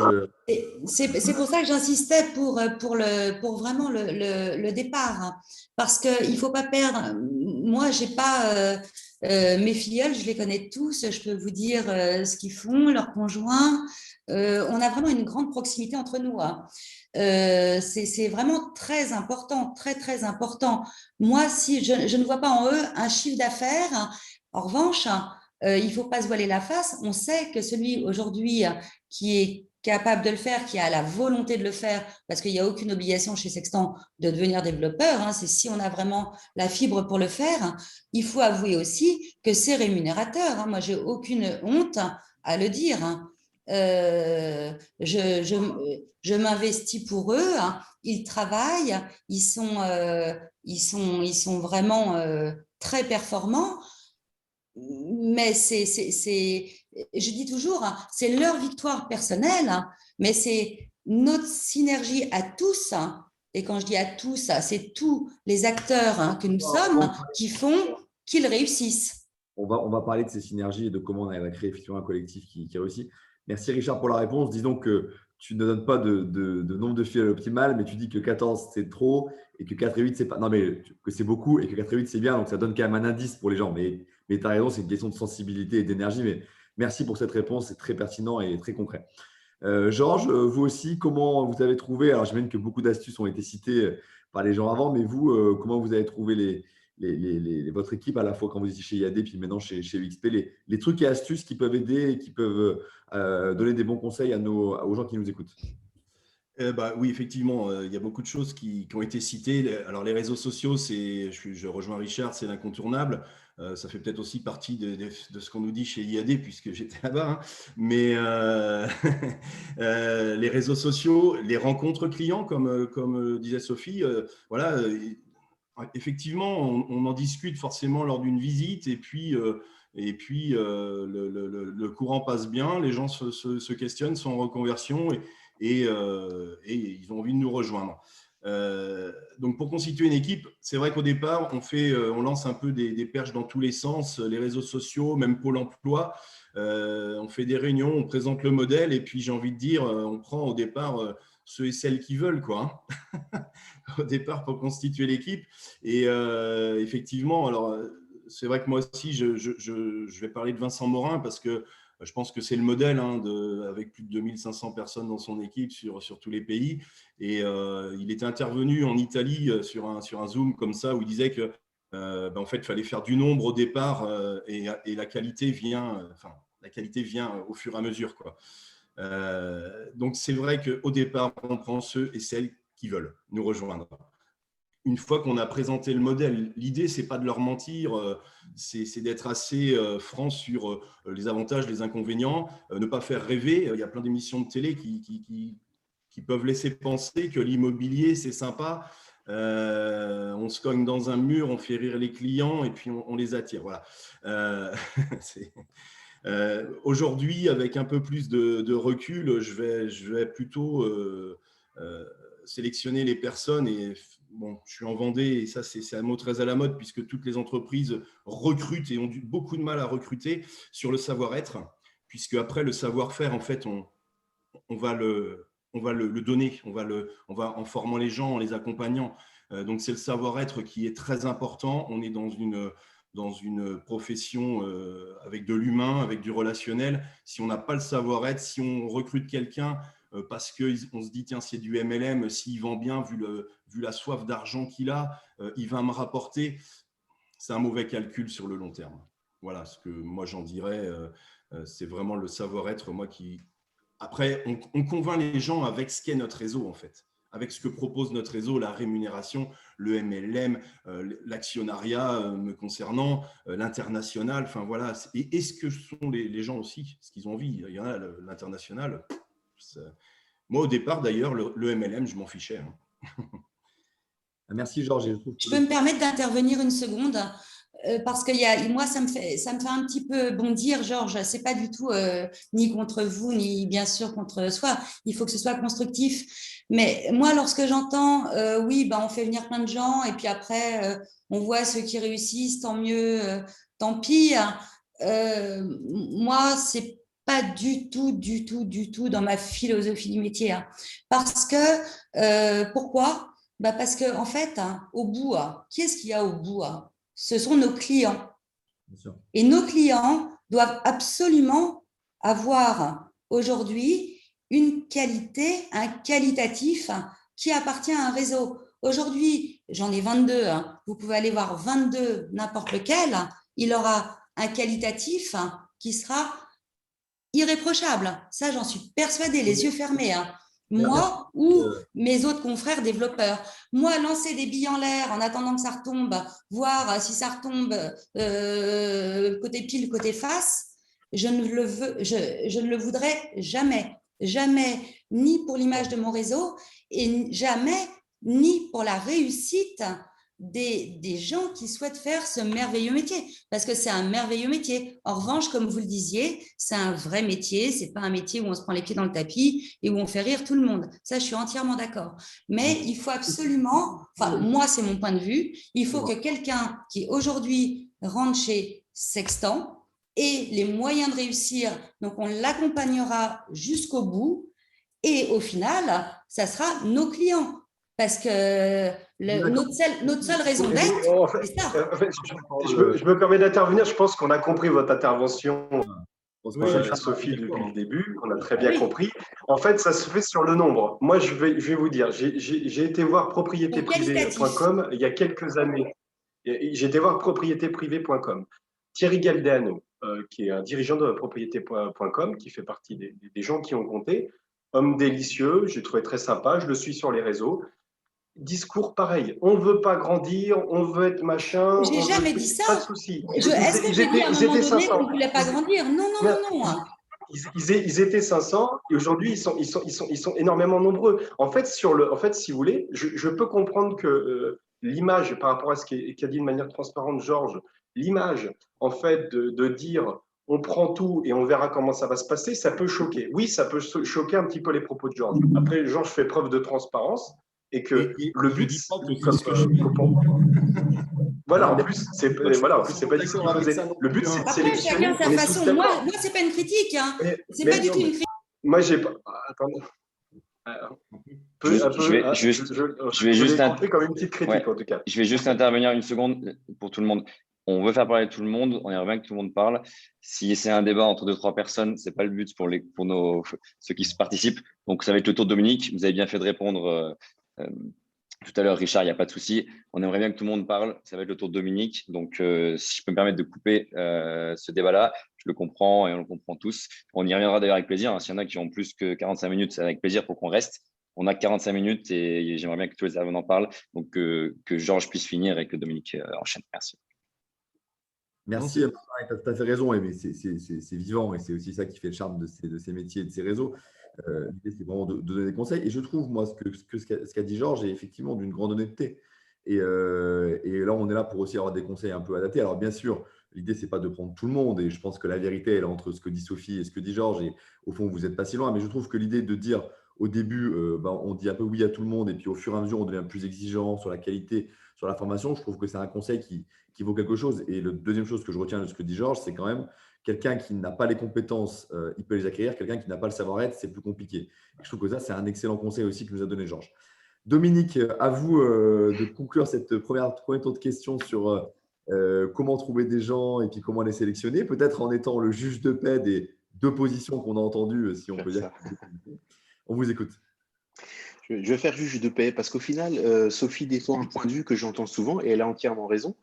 C'est pour ça que j'insistais pour vraiment le départ. Hein. Parce qu'il ne faut pas perdre. Moi, je n'ai pas. Mes filleuls, je les connais tous. Je peux vous dire ce qu'ils font, leurs conjoints. On a vraiment une grande proximité entre nous. Hein. C'est vraiment très important, très, très important. Moi, si je ne vois pas en eux un chiffre d'affaires, en revanche, il ne faut pas se voiler la face. On sait que celui aujourd'hui qui est capable de le faire, qui a la volonté de le faire, parce qu'il n'y a aucune obligation chez Sextant de devenir développeur, hein, c'est si on a vraiment la fibre pour le faire, il faut avouer aussi que c'est rémunérateur. Hein. Moi, j'ai aucune honte à le dire. Hein. Je m'investis pour eux, hein. Ils travaillent, ils sont vraiment très performants, mais je dis toujours, hein, c'est leur victoire personnelle, hein, mais c'est notre synergie à tous, hein, et quand je dis à tous, c'est tous les acteurs hein, que nous sommes qui font qu'ils réussissent. On va parler de ces synergies et de comment on arrive à créer effectivement un collectif qui réussit. Merci Richard pour la réponse. Dis donc que tu ne donnes pas de nombre de filleuls optimal, mais tu dis que 14 c'est trop et que 4 et 8 c'est pas. Non, mais que c'est beaucoup et que 4 et 8 c'est bien, donc ça donne quand même un indice pour les gens. Mais tu as raison, c'est une question de sensibilité et d'énergie. Mais merci pour cette réponse, c'est très pertinent et très concret. Georges, vous aussi, comment vous avez trouvé, alors j'imagine que beaucoup d'astuces ont été citées par les gens avant, mais vous, comment vous avez trouvé votre équipe à la fois quand vous étiez chez IAD puis maintenant chez UXP, les trucs et astuces qui peuvent aider et qui peuvent donner des bons conseils aux gens qui nous écoutent? Oui, effectivement, il y a beaucoup de choses qui ont été citées. Alors, les réseaux sociaux, je rejoins Richard, c'est l'incontournable. Ça fait peut-être aussi partie de ce qu'on nous dit chez IAD, puisque j'étais là-bas. Hein. Mais les réseaux sociaux, les rencontres clients, comme disait Sophie, voilà. Ouais, effectivement, on en discute forcément lors d'une visite et puis, le courant passe bien, les gens se questionnent, sont en reconversion et ils ont envie de nous rejoindre. Donc, pour constituer une équipe, c'est vrai qu'au départ, on lance un peu des perches dans tous les sens, les réseaux sociaux, même Pôle emploi. On fait des réunions, on présente le modèle et puis j'ai envie de dire, on prend au départ ceux et celles qui veulent, quoi, hein, au départ pour constituer l'équipe. Et effectivement, alors c'est vrai que moi aussi, je vais parler de Vincent Morin parce que je pense que c'est le modèle, hein, avec plus de 2500 personnes dans son équipe sur tous les pays. Et il était intervenu en Italie sur un Zoom comme ça où il disait que en fait, il fallait faire du nombre au départ et la qualité vient au fur et à mesure, quoi. Donc, c'est vrai qu'au départ, on prend ceux et celles qui veulent nous rejoindre. Une fois qu'on a présenté le modèle, l'idée, ce n'est pas de leur mentir, c'est d'être assez franc sur les avantages, les inconvénients, ne pas faire rêver. Il y a plein d'émissions de télé qui peuvent laisser penser que l'immobilier, c'est sympa. On se cogne dans un mur, on fait rire les clients et puis on les attire. Voilà. Aujourd'hui, avec un peu plus de recul, je vais plutôt sélectionner les personnes. Et bon, je suis en Vendée et ça, c'est un mot très à la mode puisque toutes les entreprises recrutent et ont beaucoup de mal à recruter sur le savoir-être, puisque après le savoir-faire, en fait, on va le donner, on va en formant les gens, en les accompagnant. Donc, c'est le savoir-être qui est très important. On est dans une profession avec de l'humain, avec du relationnel. Si on n'a pas le savoir-être, si on recrute quelqu'un parce qu'on se dit, tiens, c'est du MLM, s'il vend bien, vu la soif d'argent qu'il a, il va me rapporter, c'est un mauvais calcul sur le long terme. Voilà ce que moi j'en dirais. C'est vraiment le savoir-être, moi qui… Après, on convainc les gens avec ce qu'est notre réseau, en fait, avec ce que propose notre réseau, la rémunération, le MLM, l'actionnariat me concernant, l'international, enfin voilà. Et ce que sont les gens aussi, ce qu'ils ont envie. Il y en a, l'international. Moi, au départ, d'ailleurs, le MLM, je m'en fichais, hein. Merci, Georges. Je peux me permettre d'intervenir une seconde parce que moi, ça me fait un petit peu bondir, Georges. C'est pas du tout ni contre vous, ni bien sûr contre soi. Il faut que ce soit constructif. Mais moi, lorsque j'entends, oui, on fait venir plein de gens et puis après, on voit ceux qui réussissent, tant mieux, tant pis. Moi, c'est pas du tout dans ma philosophie du métier. Hein. Parce que, pourquoi ? Parce qu'en fait, au bout, qui est-ce qu'il y a au bout ? Ce sont nos clients. Et nos clients doivent absolument avoir aujourd'hui une qualité, un qualitatif qui appartient à un réseau. Aujourd'hui, j'en ai 22. Vous pouvez aller voir 22, n'importe lequel. Il aura un qualitatif qui sera irréprochable. Ça, j'en suis persuadée, les yeux fermés. Moi ou mes autres confrères développeurs. Moi, lancer des billes en l'air en attendant que ça retombe, voir si ça retombe côté pile, côté face, je ne le voudrais jamais. Jamais, ni pour l'image de mon réseau et jamais, ni pour la réussite des gens qui souhaitent faire ce merveilleux métier, parce que c'est un merveilleux métier. En revanche, comme vous le disiez, c'est un vrai métier, c'est pas un métier où on se prend les pieds dans le tapis et où on fait rire tout le monde. Ça, je suis entièrement d'accord. Mais il faut absolument, moi, c'est mon point de vue, il faut que quelqu'un qui aujourd'hui rentre chez Sextant ait les moyens de réussir, donc on l'accompagnera jusqu'au bout et au final, ça sera nos clients. Parce que notre seule raison d'être, c'est ça. Je me permets d'intervenir. Je pense qu'on a compris votre intervention, Sophie, depuis le début. On a très bien compris. En fait, ça se fait sur le nombre. Moi, je vais vous dire, j'ai été voir propriétéprivée.com il y a quelques années. J'ai été voir propriétéprivée.com. Thierry Galdeano, qui est un dirigeant de propriété.com, qui fait partie des gens qui ont compté. Homme délicieux, j'ai trouvé très sympa. Je le suis sur les réseaux. Discours pareil, on ne veut pas grandir, on veut être machin. J'ai jamais dit ça. Pas de souci. Est-ce que j'ai dit à un moment donné qu'on ne voulait pas grandir ? Non. Ils étaient 500 et aujourd'hui ils sont énormément nombreux. En fait, si vous voulez, je peux comprendre que l'image par rapport à ce qu'a dit de manière transparente Georges, l'image en fait de dire on prend tout et on verra comment ça va se passer, ça peut choquer. Oui, ça peut choquer un petit peu les propos de Georges. Après, Georges fait preuve de transparence et que le je but, dis pas que c'est comme, ce que je fais. voilà, Non, en mais plus, moi, je suis pas c'est pas dit ce qu'il d'accord avec faisait. ça non Le but, plus, hein. c'est Après, sélectionner. chacun sa On est tous façon. d'accord. Moi, c'est pas une critique, hein. C'est Mais pas du tout une critique. moi, j'ai pas. Attendez. Je, je vais Je juste l'ai compris comme une petite critique, ouais, en tout cas. je vais juste intervenir une seconde pour tout le monde. On veut faire parler tout le monde, on aimerait bien que tout le monde parle. Si c'est un débat entre 2-3 personnes, c'est pas le but pour ceux qui participent. Donc ça va être le tour de Dominique. Vous avez bien fait de répondre tout à l'heure, Richard, il n'y a pas de souci. On aimerait bien que tout le monde parle. Ça va être le tour de Dominique. Donc si je peux me permettre de couper ce débat-là, je le comprends et on le comprend tous. On y reviendra d'ailleurs avec plaisir. S'il y en a qui ont plus que 45 minutes, c'est avec plaisir pour qu'on reste. On a que 45 minutes et j'aimerais bien que tous les intervenants parlent. Donc que Georges puisse finir et que Dominique enchaîne. Merci. Merci, tu as tout à fait raison, mais c'est vivant et c'est aussi ça qui fait le charme de ces métiers et de ces réseaux. L'idée, c'est vraiment de donner des conseils. Et je trouve, moi, ce qu'a dit Georges est effectivement d'une grande honnêteté. Et là, on est là pour aussi avoir des conseils un peu adaptés. Alors, bien sûr, l'idée, c'est pas de prendre tout le monde. Et je pense que la vérité, elle est entre ce que dit Sophie et ce que dit Georges. Et au fond, vous n'êtes pas si loin. Mais je trouve que l'idée de dire au début, on dit un peu oui à tout le monde. Et puis, au fur et à mesure, on devient plus exigeant sur la qualité, sur la formation. Je trouve que c'est un conseil qui vaut quelque chose. Et la deuxième chose que je retiens de ce que dit Georges, c'est quand même quelqu'un qui n'a pas les compétences, il peut les acquérir. Quelqu'un qui n'a pas le savoir-être, c'est plus compliqué. Et je trouve que ça, c'est un excellent conseil aussi que nous a donné Georges. Dominique, à vous de conclure cette premier tour de questions sur comment trouver des gens et puis comment les sélectionner, peut-être en étant le juge de paix des deux positions qu'on a entendues, si on peut dire. On vous écoute. Je vais faire juge de paix parce qu'au final, Sophie défend un point de vue que j'entends souvent et elle a entièrement raison.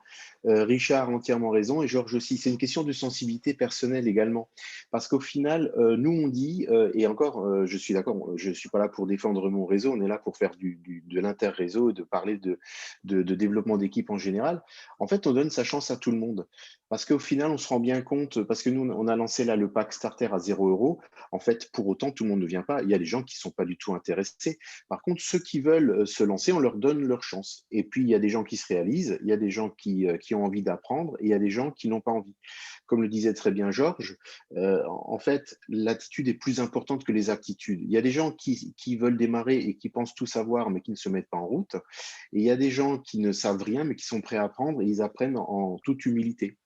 Richard a entièrement raison et Georges aussi. C'est une question de sensibilité personnelle également. Parce qu'au final, nous on dit, et encore, je suis d'accord, je ne suis pas là pour défendre mon réseau, on est là pour faire de l'inter-réseau et de parler de développement d'équipe en général. En fait, on donne sa chance à tout le monde. Parce qu'au final, on se rend bien compte, parce que nous, on a lancé là le pack starter à 0 €. En fait, pour autant, tout le monde ne vient pas. Il y a des gens qui ne sont pas du tout intéressés. Par contre, ceux qui veulent se lancer, on leur donne leur chance. Et puis, il y a des gens qui se réalisent, il y a des gens qui ont envie d'apprendre et il y a des gens qui n'ont pas envie. Comme le disait très bien Georges, en fait, l'attitude est plus importante que les aptitudes. Il y a des gens qui veulent démarrer et qui pensent tout savoir, mais qui ne se mettent pas en route. Et il y a des gens qui ne savent rien, mais qui sont prêts à apprendre et ils apprennent en toute humilité.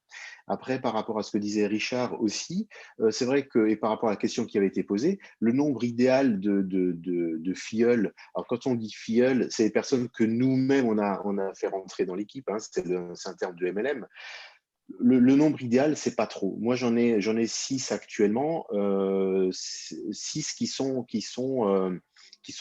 Après, par rapport à ce que disait Richard aussi, c'est vrai que, et par rapport à la question qui avait été posée, le nombre idéal de filleuls, alors quand on dit filleuls, c'est les personnes que nous-mêmes, on a fait rentrer dans l'équipe, hein, c'est un terme de MLM. Le nombre idéal, c'est pas trop. Moi, j'en ai 6 actuellement, 6 qui sont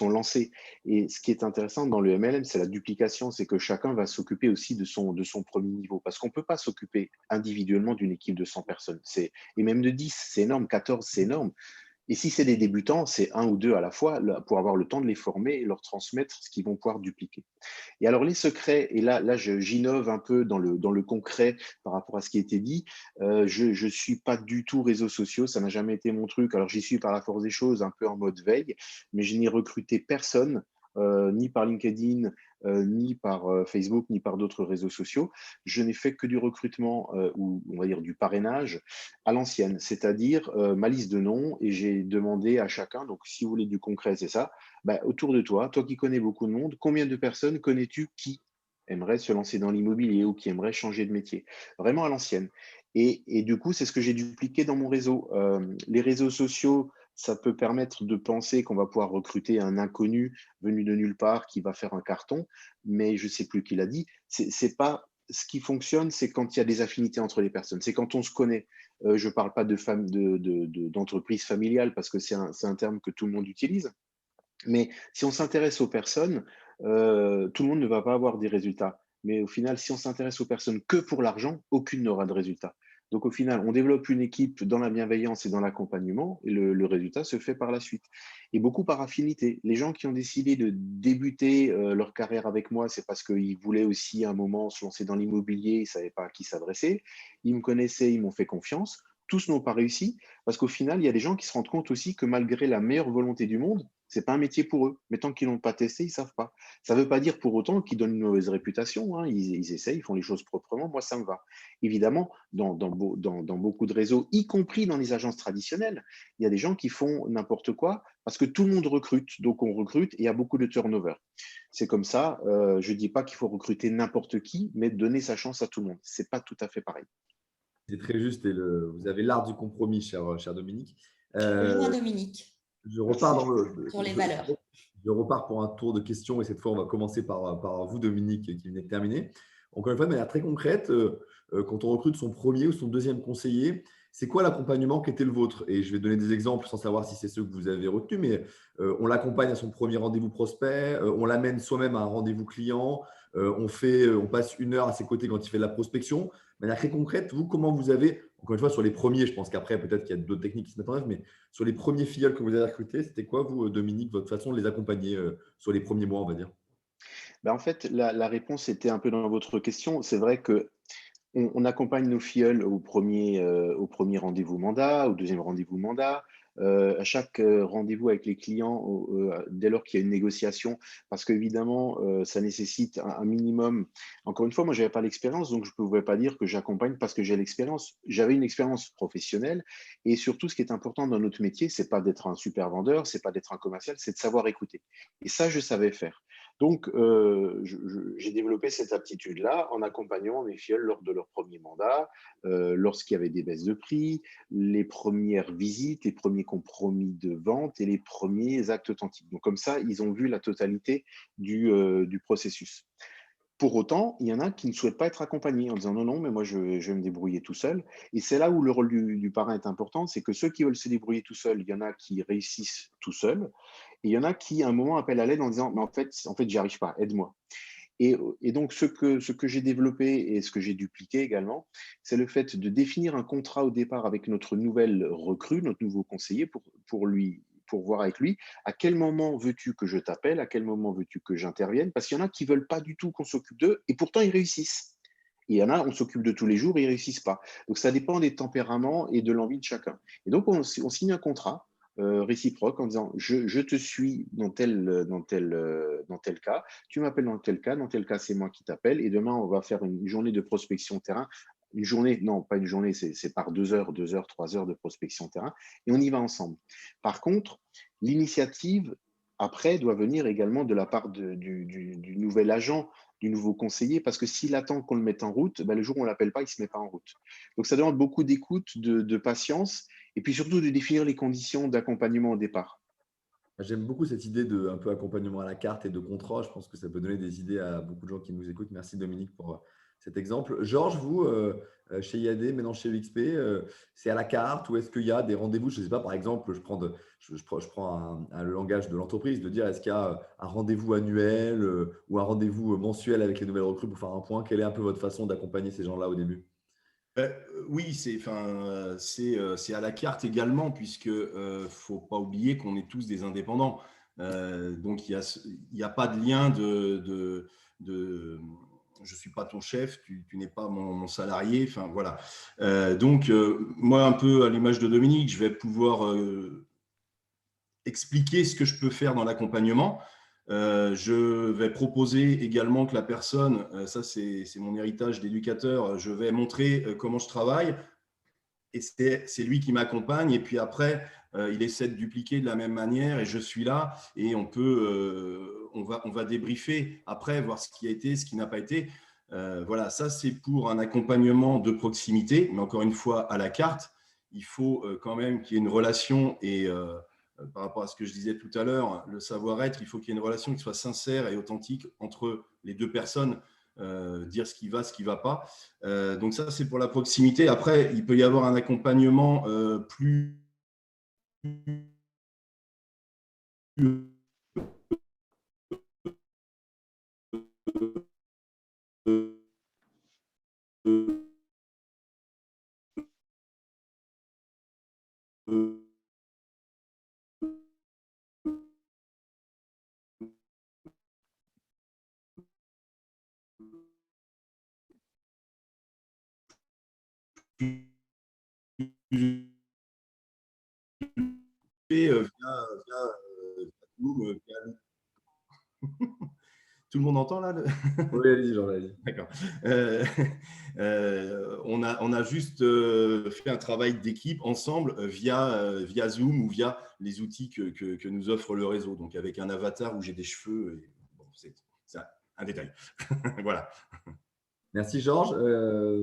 lancés. Et ce qui est intéressant dans le MLM, c'est la duplication, c'est que chacun va s'occuper aussi de son premier niveau. Parce qu'on ne peut pas s'occuper individuellement d'une équipe de 100 personnes. Et même de 10, c'est énorme, 14, c'est énorme. Et si c'est des débutants, c'est 1 ou 2 à la fois pour avoir le temps de les former et leur transmettre ce qu'ils vont pouvoir dupliquer. Et alors les secrets, et là j'innove un peu dans le concret par rapport à ce qui a été dit, je ne suis pas du tout réseaux sociaux, ça n'a jamais été mon truc. Alors j'y suis par la force des choses, un peu en mode veille, mais je n'ai recruté personne, ni par LinkedIn, ni par Facebook, ni par d'autres réseaux sociaux. Je n'ai fait que du recrutement, ou on va dire du parrainage à l'ancienne, c'est-à-dire ma liste de noms, et j'ai demandé à chacun, donc si vous voulez du concret, c'est ça, autour de toi qui connais beaucoup de monde, combien de personnes connais-tu qui aimeraient se lancer dans l'immobilier ou qui aimeraient changer de métier? Vraiment à l'ancienne. Et du coup, c'est ce que j'ai dupliqué dans mon réseau. Les réseaux sociaux, ça peut permettre de penser qu'on va pouvoir recruter un inconnu venu de nulle part qui va faire un carton, mais je ne sais plus qui l'a dit. C'est pas ce qui fonctionne, c'est quand il y a des affinités entre les personnes. C'est quand on se connaît. Je ne parle pas d'entreprise familiale parce que c'est un terme que tout le monde utilise. Mais si on s'intéresse aux personnes, tout le monde ne va pas avoir des résultats. Mais au final, si on s'intéresse aux personnes que pour l'argent, aucune n'aura de résultat. Donc au final, on développe une équipe dans la bienveillance et dans l'accompagnement, et le résultat se fait par la suite. Et beaucoup par affinité. Les gens qui ont décidé de débuter leur carrière avec moi, c'est parce qu'ils voulaient aussi à un moment se lancer dans l'immobilier, ils ne savaient pas à qui s'adresser. Ils me connaissaient, ils m'ont fait confiance. Tous n'ont pas réussi, parce qu'au final, il y a des gens qui se rendent compte aussi que malgré la meilleure volonté du monde, C'est pas un métier pour eux. Mais tant qu'ils l'ont pas testé, ils savent pas. Ça veut pas dire pour autant qu'ils donnent une mauvaise réputation, hein. Ils essayent, ils font les choses proprement. Moi, ça me va. Évidemment, dans beaucoup de réseaux, y compris dans les agences traditionnelles, il y a des gens qui font n'importe quoi parce que tout le monde recrute. Donc, on recrute et il y a beaucoup de turnover. C'est comme ça. Je dis pas qu'il faut recruter n'importe qui, mais donner sa chance à tout le monde. C'est pas tout à fait pareil. C'est très juste et vous avez l'art du compromis, cher Dominique. Je rejoins Dominique Je repars Merci. dans le, sur les valeurs. je repars pour un tour de questions et cette fois, on va commencer par vous, Dominique, qui venez de terminer. Encore une fois, de manière très concrète, quand on recrute son premier ou son deuxième conseiller, c'est quoi l'accompagnement qui était le vôtre? Et je vais donner des exemples sans savoir si c'est ceux que vous avez retenus, mais on l'accompagne à son premier rendez-vous prospect, on l'amène soi-même à un rendez-vous client, on passe 1 heure à ses côtés quand il fait de la prospection. De manière très concrète, vous, comment vous avez, encore une fois, sur les premiers, je pense qu'après, peut-être qu'il y a d'autres techniques qui se mettent en œuvre, mais sur les premiers filleuls que vous avez recrutés, c'était quoi, vous, Dominique, votre façon de les accompagner sur les premiers mois, on va dire? Ben, en fait, la réponse était un peu dans votre question. C'est vrai que on accompagne nos filleuls au premier rendez-vous mandat, au deuxième rendez-vous mandat, à chaque rendez-vous avec les clients, dès lors qu'il y a une négociation, parce qu'évidemment, ça nécessite un minimum. Encore une fois, moi, je n'avais pas l'expérience, donc je ne pouvais pas dire que j'accompagne parce que j'ai l'expérience. J'avais une expérience professionnelle et surtout, ce qui est important dans notre métier, c'est pas d'être un super vendeur, c'est pas d'être un commercial, c'est de savoir écouter. Et ça, je savais faire. Donc, j'ai développé cette aptitude-là en accompagnant mes filleuls lors de leur premier mandat, lorsqu'il y avait des baisses de prix, les premières visites, les premiers compromis de vente et les premiers actes authentiques. Donc, comme ça, ils ont vu la totalité du processus. Pour autant, il y en a qui ne souhaitent pas être accompagnés en disant non, non, mais moi je vais me débrouiller tout seul. Et c'est là où le rôle du parrain est important, c'est que ceux qui veulent se débrouiller tout seuls, il y en a qui réussissent tout seuls, et il y en a qui à un moment appellent à l'aide en disant mais en fait, j'y arrive pas, aide-moi. Et donc, ce que j'ai développé et ce que j'ai dupliqué également, c'est le fait de définir un contrat au départ avec notre nouvelle recrue, notre nouveau conseiller, pour voir avec lui à quel moment veux-tu que je t'appelle, à quel moment veux-tu que j'intervienne, parce qu'il y en a qui ne veulent pas du tout qu'on s'occupe d'eux et pourtant ils réussissent. Et il y en a, on s'occupe de tous les jours et ils ne réussissent pas. Donc, ça dépend des tempéraments et de l'envie de chacun. Et donc, on signe un contrat réciproque en disant je te suis dans tel cas, tu m'appelles dans tel cas, c'est moi qui t'appelle, et demain, on va faire une journée de prospection terrain. Une journée, non, pas une journée, c'est par 2 heures, 2 heures, 3 heures de prospection terrain, et on y va ensemble. Par contre, l'initiative, après, doit venir également de la part du nouvel agent, du nouveau conseiller, parce que s'il attend qu'on le mette en route, ben, le jour où on ne l'appelle pas, il ne se met pas en route. Donc, ça demande beaucoup d'écoute, de patience, et puis surtout de définir les conditions d'accompagnement au départ. J'aime beaucoup cette idée de un peu accompagnement à la carte et de contrat. Je pense que ça peut donner des idées à beaucoup de gens qui nous écoutent. Merci Dominique pour cet exemple. Georges, vous, chez IAD, maintenant chez UXP, c'est à la carte ou est-ce qu'il y a des rendez-vous? Je ne sais pas, par exemple, je prends le langage de l'entreprise, de dire est-ce qu'il y a un rendez-vous annuel ou un rendez-vous mensuel avec les nouvelles recrues pour faire un point? Quelle est un peu votre façon d'accompagner ces gens-là au début? Oui, c'est à la carte également, puisque faut pas oublier qu'on est tous des indépendants. Donc, il y a pas de lien je suis pas ton chef, tu n'es pas mon salarié. Enfin, voilà. Donc, moi, un peu à l'image de Dominique, je vais pouvoir expliquer ce que je peux faire dans l'accompagnement. Je vais proposer également que la personne, ça c'est mon héritage d'éducateur, je vais montrer comment je travaille et c'est lui qui m'accompagne. Et puis après, il essaie de dupliquer de la même manière et je suis là et on va débriefer après, voir ce qui a été, ce qui n'a pas été. Voilà, ça c'est pour un accompagnement de proximité, mais encore une fois, à la carte, il faut quand même qu'il y ait une relation et par rapport à ce que je disais tout à l'heure, le savoir-être, il faut qu'il y ait une relation qui soit sincère et authentique entre les deux personnes, dire ce qui va, ce qui ne va pas. Donc ça, c'est pour la proximité. Après, il peut y avoir un accompagnement plus via Zoom, Tout le monde entend là Oui, allez-y, Jean, allez-y. D'accord. On a juste fait un travail d'équipe ensemble via Zoom ou via les outils que nous offre le réseau. Donc, avec un avatar où j'ai des cheveux. Bon, c'est un détail. Voilà. Merci Georges.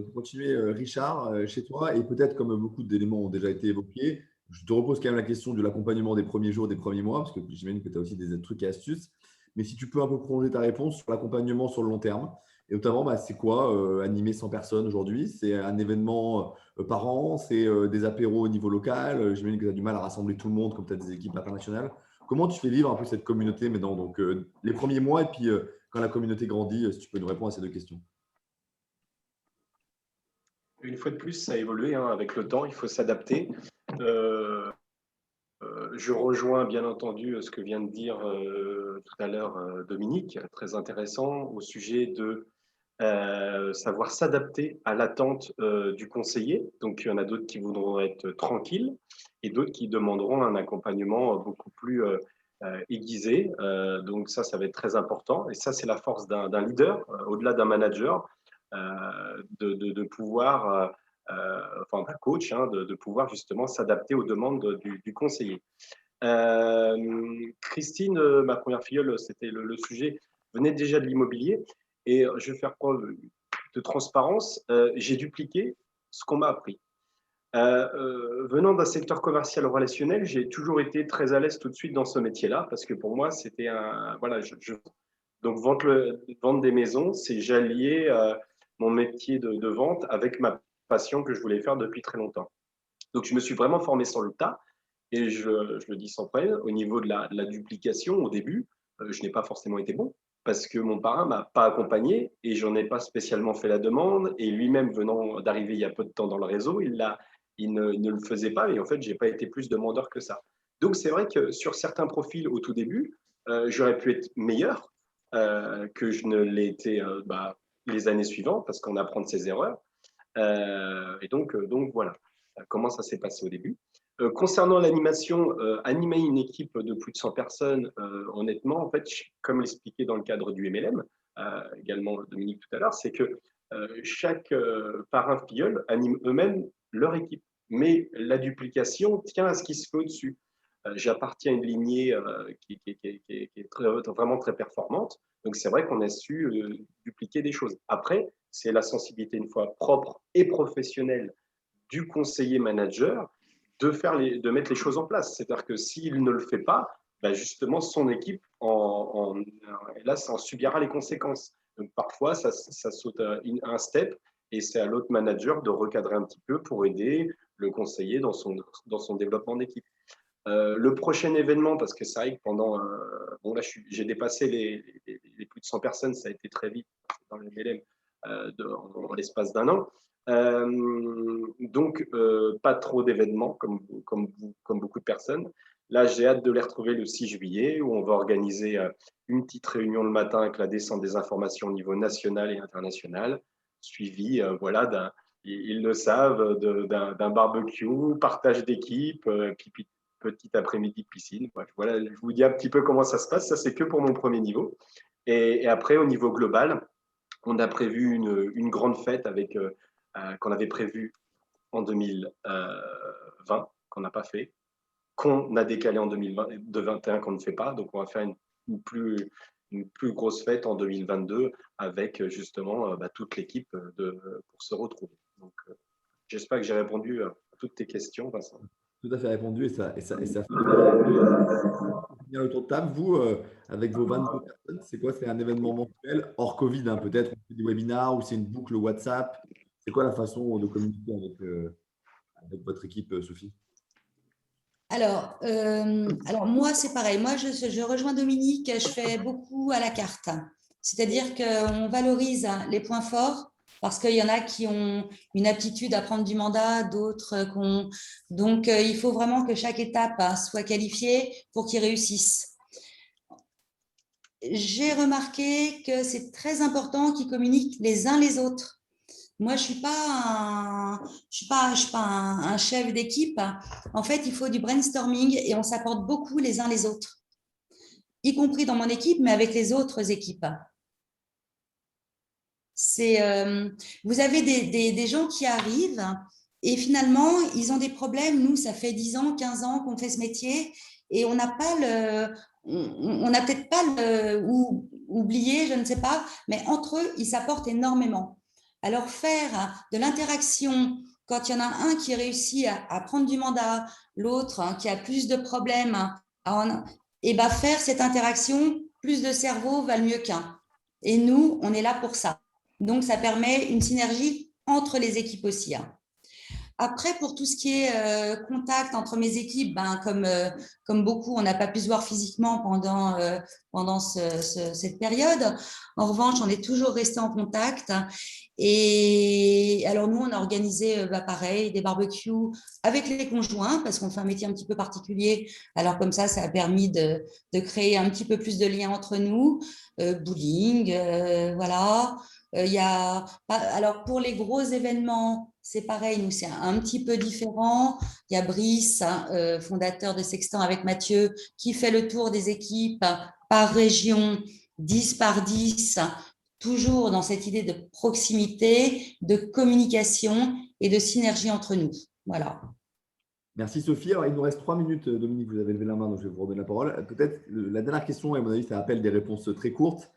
Pour continuer, Richard, chez toi, et peut-être comme beaucoup d'éléments ont déjà été évoqués, je te repose quand même la question de l'accompagnement des premiers jours, des premiers mois, parce que j'imagine que tu as aussi des trucs et astuces. Mais si tu peux un peu prolonger ta réponse sur l'accompagnement sur le long terme, et notamment, c'est quoi animer 100 personnes aujourd'hui? C'est un événement par an, c'est des apéros au niveau local. J'imagine que tu as du mal à rassembler tout le monde comme tu as des équipes internationales. Comment tu fais vivre un peu cette communauté maintenant? Donc, les premiers mois et puis quand la communauté grandit, si tu peux nous répondre à ces deux questions. Une fois de plus, ça a évolué avec le temps, il faut s'adapter. Je rejoins bien entendu ce que vient de dire tout à l'heure Dominique, très intéressant au sujet de savoir s'adapter à l'attente du conseiller. Donc, il y en a d'autres qui voudront être tranquilles et d'autres qui demanderont un accompagnement beaucoup plus aiguisé. Donc, ça va être très important. Et ça, c'est la force d'un leader, au-delà d'un manager, de pouvoir, enfin d'un coach, de pouvoir justement s'adapter aux demandes du conseiller. Christine, ma première filleule, c'était le sujet, venait déjà de l'immobilier. Et je vais faire preuve de transparence. J'ai dupliqué ce qu'on m'a appris. Venant d'un secteur commercial relationnel, j'ai toujours été très à l'aise tout de suite dans ce métier-là, parce que pour moi, c'était voilà, donc vendre des maisons, c'est j'alliais mon métier de vente avec ma passion que je voulais faire depuis très longtemps. Donc, je me suis vraiment formé sur le tas. Et je le dis sans peine, au niveau de la duplication, au début, je n'ai pas forcément été bon parce que mon parrain ne m'a pas accompagné et j'en ai pas spécialement fait la demande. Et lui-même, venant d'arriver il y a peu de temps dans le réseau, il ne le faisait pas. Et en fait, je n'ai pas été plus demandeur que ça. Donc, c'est vrai que sur certains profils au tout début, j'aurais pu être meilleur que je ne l'ai été les années suivantes parce qu'on apprend de ses erreurs. Et donc voilà comment ça s'est passé au début. Concernant l'animation, animer une équipe de plus de 100 personnes, honnêtement, en fait, comme l'expliquait dans le cadre du MLM, également Dominique tout à l'heure, c'est que chaque parrain filleul anime eux-mêmes leur équipe. Mais la duplication tient à ce qui se fait au-dessus. J'appartiens à une lignée qui est vraiment très performante. Donc, c'est vrai qu'on a su dupliquer des choses. Après, c'est la sensibilité une fois propre et professionnelle du conseiller manager de mettre les choses en place. C'est-à-dire que s'il ne le fait pas, justement, son équipe hélas, en subira les conséquences. Donc, parfois, ça saute un step et c'est à l'autre manager de recadrer un petit peu pour aider le conseiller dans son développement d'équipe. Le prochain événement, parce que c'est vrai que pendant… bon, là, j'ai dépassé les plus de 100 personnes, ça a été très vite dans le MLM en l'espace d'un an. Donc, pas trop d'événements comme beaucoup de personnes. Là, j'ai hâte de les retrouver le 6 juillet où on va organiser une petite réunion le matin avec la descente des informations au niveau national et international, suivi, voilà, ils le savent, d'un barbecue, partage d'équipe, petit après-midi piscine. Bref, voilà, je vous dis un petit peu comment ça se passe. Ça, c'est que pour mon premier niveau. Et après, au niveau global, on a prévu une grande fête qu'on avait prévue en 2020, qu'on n'a pas fait, qu'on a décalé en 2021, qu'on ne fait pas. Donc, on va faire une plus grosse fête en 2022 avec justement toute l'équipe pour se retrouver. Donc, j'espère que j'ai répondu à toutes tes questions, Vincent. Tout à fait répondu et ça fait bien le tour de table. Vous, avec vos 22 personnes, c'est quoi? C'est un événement mensuel hors Covid, peut-être? On fait des webinars ou c'est une boucle WhatsApp? C'est quoi la façon de communiquer avec votre équipe, Sophie? Alors moi, c'est pareil. Moi, je rejoins Dominique. Je fais beaucoup à la carte. C'est-à-dire qu'on valorise les points forts parce qu'il y en a qui ont une aptitude à prendre du mandat, d'autres qu'on… Donc, il faut vraiment que chaque étape soit qualifiée pour qu'ils réussissent. J'ai remarqué que c'est très important qu'ils communiquent les uns les autres. Moi, je suis pas un chef d'équipe. En fait, il faut du brainstorming et on s'apporte beaucoup les uns les autres. y compris dans mon équipe, mais avec les autres équipes. Vous avez des gens qui arrivent et finalement, ils ont des problèmes. Nous, ça fait 10 ans, 15 ans qu'on fait ce métier et on n'a pas on n'a peut-être pas ou oublié, je ne sais pas, mais entre eux, ils s'apportent énormément. Alors, faire de l'interaction, quand il y en a un qui réussit à prendre du mandat, l'autre qui a plus de problèmes, et ben faire cette interaction, plus de cerveau valent mieux qu'un. Et nous, on est là pour ça. Donc, ça permet une synergie entre les équipes aussi. Après, pour tout ce qui est contact entre mes équipes, comme beaucoup, on n'a pas pu se voir physiquement pendant cette période. En revanche, on est toujours resté en contact. Et alors, nous, on a organisé pareil, des barbecues avec les conjoints parce qu'on fait un métier un petit peu particulier. Alors, comme ça a permis de créer un petit peu plus de liens entre nous. Bowling, voilà. Alors, pour les gros événements, c'est pareil, nous, c'est un petit peu différent. Il y a Brice, fondateur de Sextant avec Mathieu, qui fait le tour des équipes par région, 10 par 10, toujours dans cette idée de proximité, de communication et de synergie entre nous. Voilà. Merci Sophie. Alors, il nous reste 3 minutes. Dominique, vous avez levé la main, donc je vais vous redonner la parole. Peut-être la dernière question, à mon avis, ça appelle des réponses très courtes.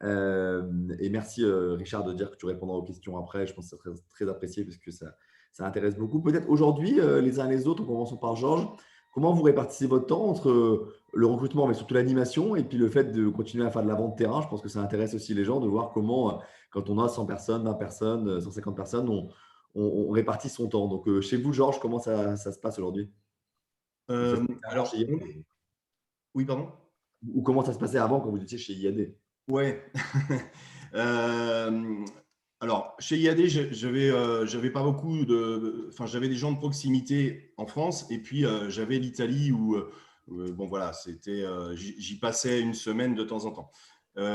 Et merci Richard de dire que tu répondras aux questions après. Je pense que c'est très, très apprécié parce que ça intéresse beaucoup. Peut-être aujourd'hui, les uns et les autres, en commençant par Georges, comment vous répartissez votre temps entre le recrutement, mais surtout l'animation, et puis le fait de continuer à faire de la vente terrain? Je pense que ça intéresse aussi les gens de voir comment, quand on a 100 personnes, 20 personnes, 150 personnes, on répartit son temps. Donc, chez vous, Georges, comment ça se passe aujourd'hui? Alors, oui, pardon. Ou comment ça se passait avant quand vous étiez chez IAD? Ouais. Alors, chez IAD, j'avais pas beaucoup enfin, j'avais des gens de proximité en France, et puis j'avais l'Italie où, bon voilà, j'y passais une semaine de temps en temps.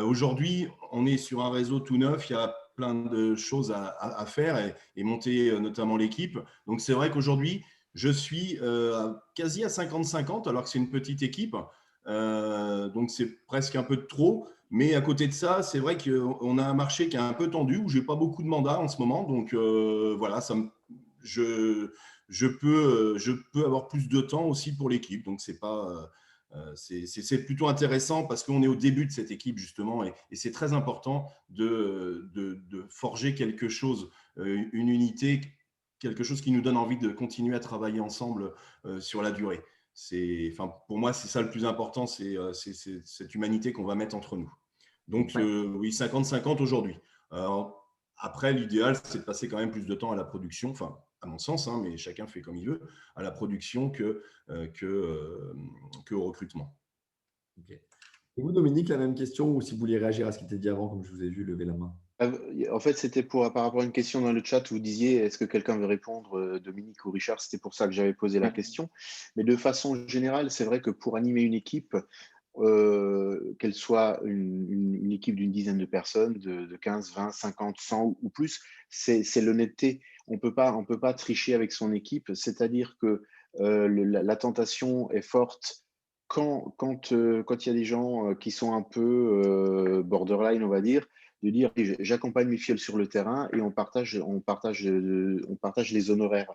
Aujourd'hui, on est sur un réseau tout neuf, il y a plein de choses à faire et monter notamment l'équipe. Donc, c'est vrai qu'aujourd'hui, je suis quasi à 50-50, alors que c'est une petite équipe. Donc, c'est presque un peu de trop. Mais à côté de ça, c'est vrai qu'on a un marché qui est un peu tendu, où je n'ai pas beaucoup de mandats en ce moment. Donc, voilà, je peux avoir plus de temps aussi pour l'équipe. Donc, c'est plutôt intéressant parce qu'on est au début de cette équipe, justement. Et c'est très important de forger quelque chose, une unité, quelque chose qui nous donne envie de continuer à travailler ensemble sur la durée. Enfin, pour moi, c'est ça le plus important, c'est cette humanité qu'on va mettre entre nous. Donc, oui, 50-50 aujourd'hui. Après, l'idéal, c'est de passer quand même plus de temps à la production, enfin, à mon sens, hein, mais chacun fait comme il veut, à la production qu'au recrutement. Okay. Et vous, Dominique, la même question, ou si vous voulez réagir à ce qui était dit avant, comme je vous ai vu lever la main? En fait, c'était par rapport à une question dans le chat où vous disiez est-ce que quelqu'un veut répondre, Dominique ou Richard? C'était pour ça que j'avais posé la question. Mais de façon générale, c'est vrai que pour animer une équipe, qu'elle soit une équipe d'une dizaine de personnes, de 15, 20, 50, 100 ou plus, c'est l'honnêteté. On peut pas tricher avec son équipe. C'est-à-dire que la tentation est forte quand il y a des gens qui sont un peu borderline, on va dire, de dire j'accompagne mes filles sur le terrain et on partage les honoraires.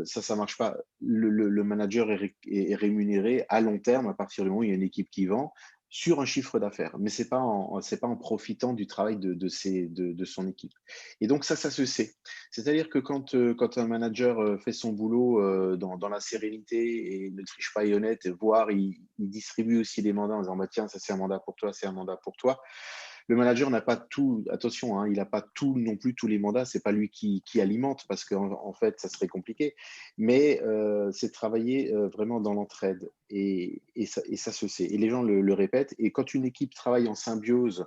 Ça marche pas. Le manager est rémunéré à long terme à partir du moment où il y a une équipe qui vend sur un chiffre d'affaires, mais c'est pas en profitant du travail de son équipe. Et donc ça se sait. C'est-à-dire que quand un manager fait son boulot dans la sérénité et ne triche pas et honnête, voire il distribue aussi des mandats en disant bah, tiens, ça c'est un mandat pour toi, c'est un mandat pour toi. Le manager n'a pas tout, attention, hein, il n'a pas tout non plus tous les mandats, c'est pas lui qui alimente parce qu'en fait, ça serait compliqué. Mais c'est travailler vraiment dans l'entraide et ça se sait. Et les gens le répètent. Et quand une équipe travaille en symbiose,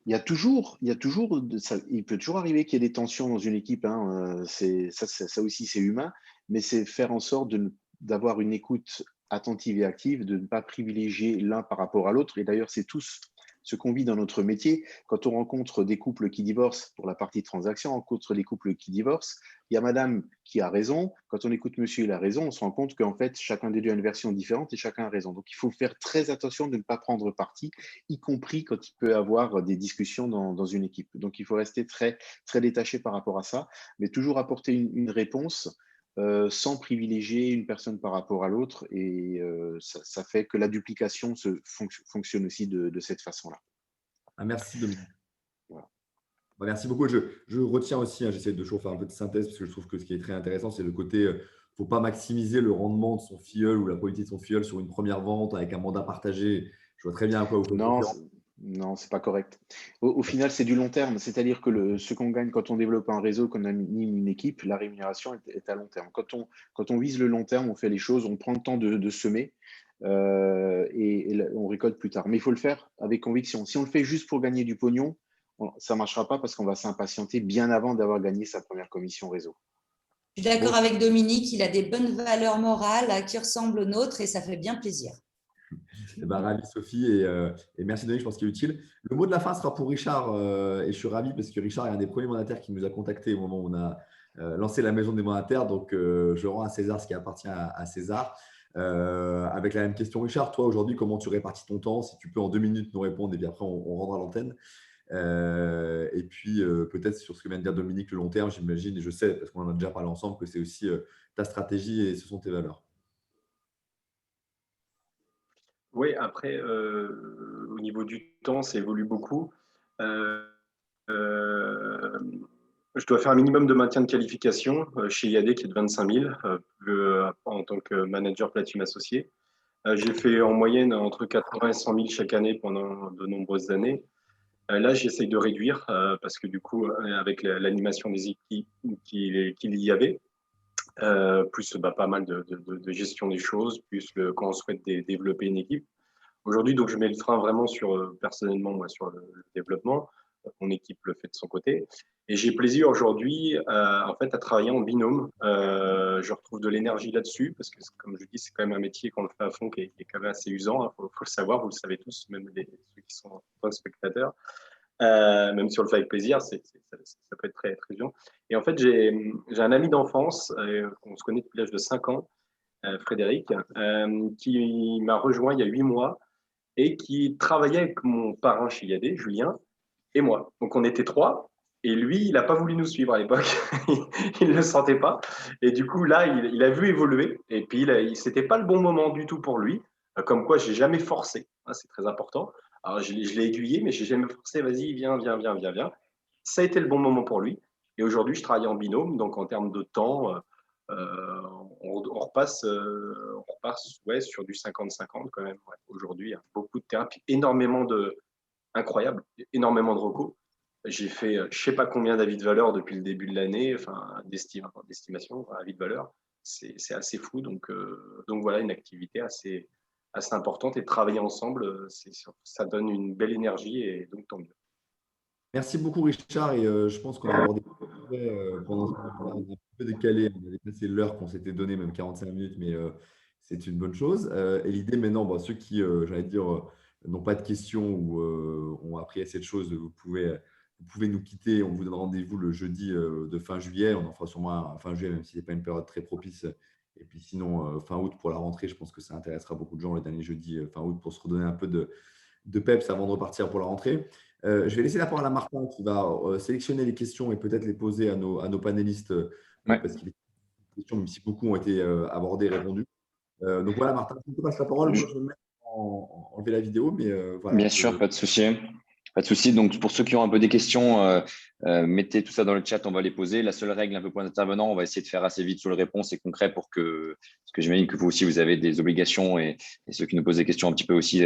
il peut toujours arriver qu'il y ait des tensions dans une équipe. Hein, ça aussi, c'est humain, mais c'est faire en sorte d'avoir une écoute attentive et active, de ne pas privilégier l'un par rapport à l'autre. Et d'ailleurs, c'est tous ce qu'on vit dans notre métier. Quand on rencontre des couples qui divorcent pour la partie transaction, on rencontre des couples qui divorcent. Il y a madame qui a raison. Quand on écoute monsieur, il a raison. On se rend compte qu'en fait, chacun des deux a une version différente et chacun a raison. Donc, il faut faire très attention de ne pas prendre parti, y compris quand il peut y avoir des discussions dans une équipe. Donc, il faut rester très, très détaché par rapport à ça, mais toujours apporter une réponse sans privilégier une personne par rapport à l'autre. Et ça fait que la duplication fonctionne aussi de cette façon-là. Ah, merci Dominique. Voilà. Bah, merci beaucoup. Je retiens aussi, j'essaie de toujours faire un peu de synthèse parce que je trouve que ce qui est très intéressant, c'est le côté, il ne faut pas maximiser le rendement de son filleul ou la politique de son filleul sur une première vente avec un mandat partagé. Je vois très bien à quoi vous faites référence. Non, c'est pas correct. Au final, c'est du long terme. C'est-à-dire que ce qu'on gagne quand on développe un réseau, qu'on anime une équipe, la rémunération est à long terme. Quand on vise le long terme, on fait les choses, on prend le temps de semer et on récolte plus tard. Mais il faut le faire avec conviction. Si on le fait juste pour gagner du pognon, ça ne marchera pas parce qu'on va s'impatienter bien avant d'avoir gagné sa première commission réseau. Je suis d'accord avec Dominique, il a des bonnes valeurs morales qui ressemblent aux nôtres et ça fait bien plaisir. Ravi Sophie et merci Dominique, je pense qu'il est utile. Le mot de la fin sera pour Richard et je suis ravi parce que Richard est un des premiers mandataires qui nous a contactés au moment où on a lancé la maison des mandataires. Donc, je rends à César ce qui appartient à César. Avec la même question, Richard, toi aujourd'hui, comment tu répartis ton temps? Si tu peux en 2 minutes nous répondre et puis après on rendra l'antenne. Et puis peut-être sur ce que vient de dire Dominique, le long terme, j'imagine et je sais parce qu'on en a déjà parlé ensemble que c'est aussi ta stratégie et ce sont tes valeurs. Oui, après, au niveau du temps, ça évolue beaucoup. Je dois faire un minimum de maintien de qualification chez IAD qui est de 25 000 en tant que manager Platinum associé. J'ai fait en moyenne entre 80 et 100 000 chaque année pendant de nombreuses années. Là, j'essaye de réduire parce que du coup, avec l'animation des équipes qu'il y avait, plus pas mal de gestion des choses, plus quand on souhaite développer une équipe. Aujourd'hui, donc, je mets le frein vraiment personnellement, moi, sur le développement. Mon équipe le fait de son côté. Et j'ai plaisir aujourd'hui en fait, à travailler en binôme. Je retrouve de l'énergie là-dessus parce que, comme je dis, c'est quand même un métier qu'on le fait à fond qui est quand même assez usant. Faut le savoir, vous le savez tous, même ceux qui sont spectateurs. Même si on le fait avec plaisir, ça peut être très, très usant. Et en fait, j'ai un ami d'enfance qu'on se connaît depuis l'âge de 5 ans, Frédéric, qui m'a rejoint il y a 8 mois et qui travaillait avec mon parrain chez IAD, Julien, et moi. Donc, on était 3. Et lui, il n'a pas voulu nous suivre à l'époque. Il ne le sentait pas. Et du coup, là, il a vu évoluer. Et puis, ce n'était pas le bon moment du tout pour lui. Comme quoi, je n'ai jamais forcé. C'est très important. Alors, je l'ai aiguillé, mais je n'ai jamais forcé. Vas-y, viens. Ça a été le bon moment pour lui. Et aujourd'hui, je travaille en binôme. Donc, en termes de temps, on repasse sur du 50-50 quand même. Ouais. Aujourd'hui, il y a beaucoup de terrain, puis énormément de recos. J'ai fait je ne sais pas combien d'avis de valeur depuis le début de l'année, d'estimation, avis de valeur. C'est assez fou. Donc voilà, une activité assez importante et de travailler ensemble, ça donne une belle énergie et donc tant mieux. Merci beaucoup Richard et je pense qu'on a abordé pendant on a un peu décalé, on a dépassé l'heure qu'on s'était donné, même 45 minutes, mais c'est une bonne chose. Et l'idée maintenant, ceux qui, j'allais dire, n'ont pas de questions ou ont appris à cette chose, vous pouvez nous quitter. On vous donne rendez-vous le jeudi de fin juillet. On en fera sûrement un fin juillet, même si ce n'est pas une période très propice. Et puis sinon, fin août pour la rentrée, je pense que ça intéressera beaucoup de gens le dernier jeudi fin août pour se redonner un peu de peps avant de repartir pour la rentrée. Je vais laisser la parole à Martin qui va sélectionner les questions et peut-être les poser à nos panélistes parce qu'il y a des questions, même si beaucoup ont été abordées et répondues. Donc voilà, Martin, je te passe la parole. Moi, je vais me mettre enlever la vidéo, mais voilà. Bien sûr, pas de souci. Pas de souci. Donc, pour ceux qui ont un peu des questions, mettez tout ça dans le chat, on va les poser. La seule règle, un peu point d'intervenant, on va essayer de faire assez vite sur les réponses et concret parce que j'imagine que vous aussi, vous avez des obligations et ceux qui nous posent des questions un petit peu aussi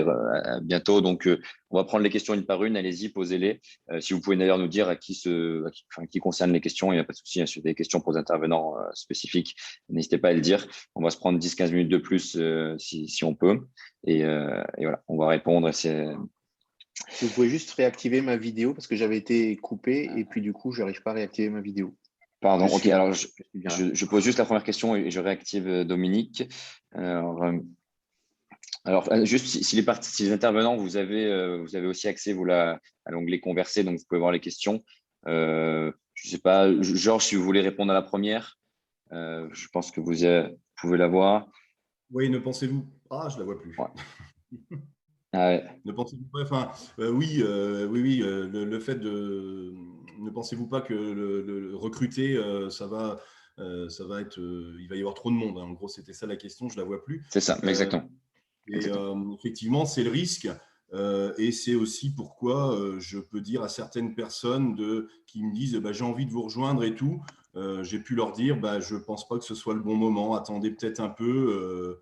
bientôt. Donc, on va prendre les questions une par une. Allez-y, posez-les. Si vous pouvez d'ailleurs nous dire à qui concernent les questions, il n'y a pas de souci. Si vous avez des questions pour des intervenants spécifiques, n'hésitez pas à le dire. On va se prendre 10-15 minutes de plus si on peut. Et voilà, on va répondre. Vous pouvez juste réactiver ma vidéo parce que j'avais été coupé et puis du coup, je n'arrive pas à réactiver ma vidéo. Pardon, ok. Alors, je pose juste la première question et je réactive Dominique. Alors, Alors, juste si les intervenants, vous avez aussi accès à l'onglet Converser, donc vous pouvez voir les questions. Je ne sais pas, Georges, si vous voulez répondre à la première, je pense que vous pouvez la voir. Oui, ne pensez-vous… Ah, je ne la vois plus. Ouais. Ah ouais. Ne pensez-vous pas… Enfin, oui, le fait de… Ne pensez-vous pas que le recruter, ça va être… il va y avoir trop de monde, hein. En gros, c'était ça la question, je ne la vois plus. C'est ça, exactement. Et effectivement, c'est le risque. Et c'est aussi pourquoi je peux dire à certaines personnes qui me disent j'ai envie de vous rejoindre et tout, j'ai pu leur dire je ne pense pas que ce soit le bon moment, attendez peut-être un peu.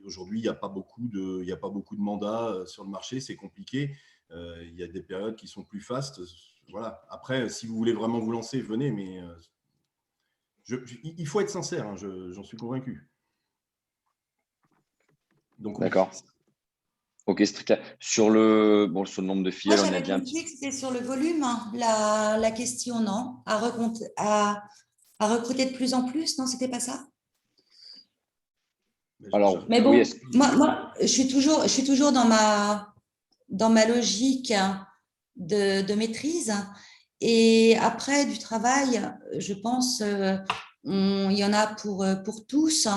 Aujourd'hui, il n'y a pas beaucoup de mandats sur le marché, c'est compliqué. Il y a des périodes qui sont plus fastes. Voilà. Après, si vous voulez vraiment vous lancer, venez, mais il faut être sincère, hein, j'en suis convaincu. Donc, d'accord. Ok, c'est très clair. Sur le nombre de filiales, Moi, on a j'avais dit un compris petit… que c'était sur le volume, hein, la question, non? À recruter de plus en plus, non, c'était pas ça? Alors, Mais oui, bon, moi, je suis toujours dans ma logique de maîtrise. Et après, du travail, je pense, il y en a pour tous.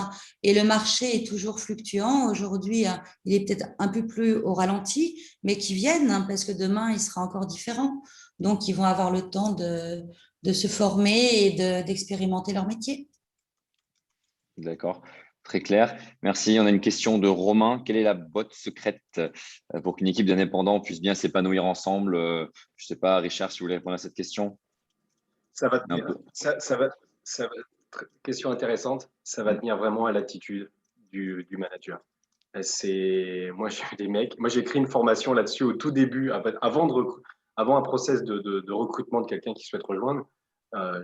Et le marché est toujours fluctuant. Aujourd'hui, il est peut-être un peu plus au ralenti, mais qui viennent, hein, parce que demain, il sera encore différent. Donc, ils vont avoir le temps de se former et d'expérimenter leur métier. d'accord, très clair. Merci. On a une question de Romain. Quelle est la botte secrète pour qu'une équipe d'indépendants puisse bien s'épanouir ensemble? Je ne sais pas, Richard, si vous voulez répondre à cette question. Ça va Un tenir, peu. question intéressante. Ça va tenir vraiment à l'attitude du manager. Moi, j'ai eu des mecs. Moi, j'ai créé une formation là-dessus au tout début, avant un process de recrutement de quelqu'un qui souhaite rejoindre.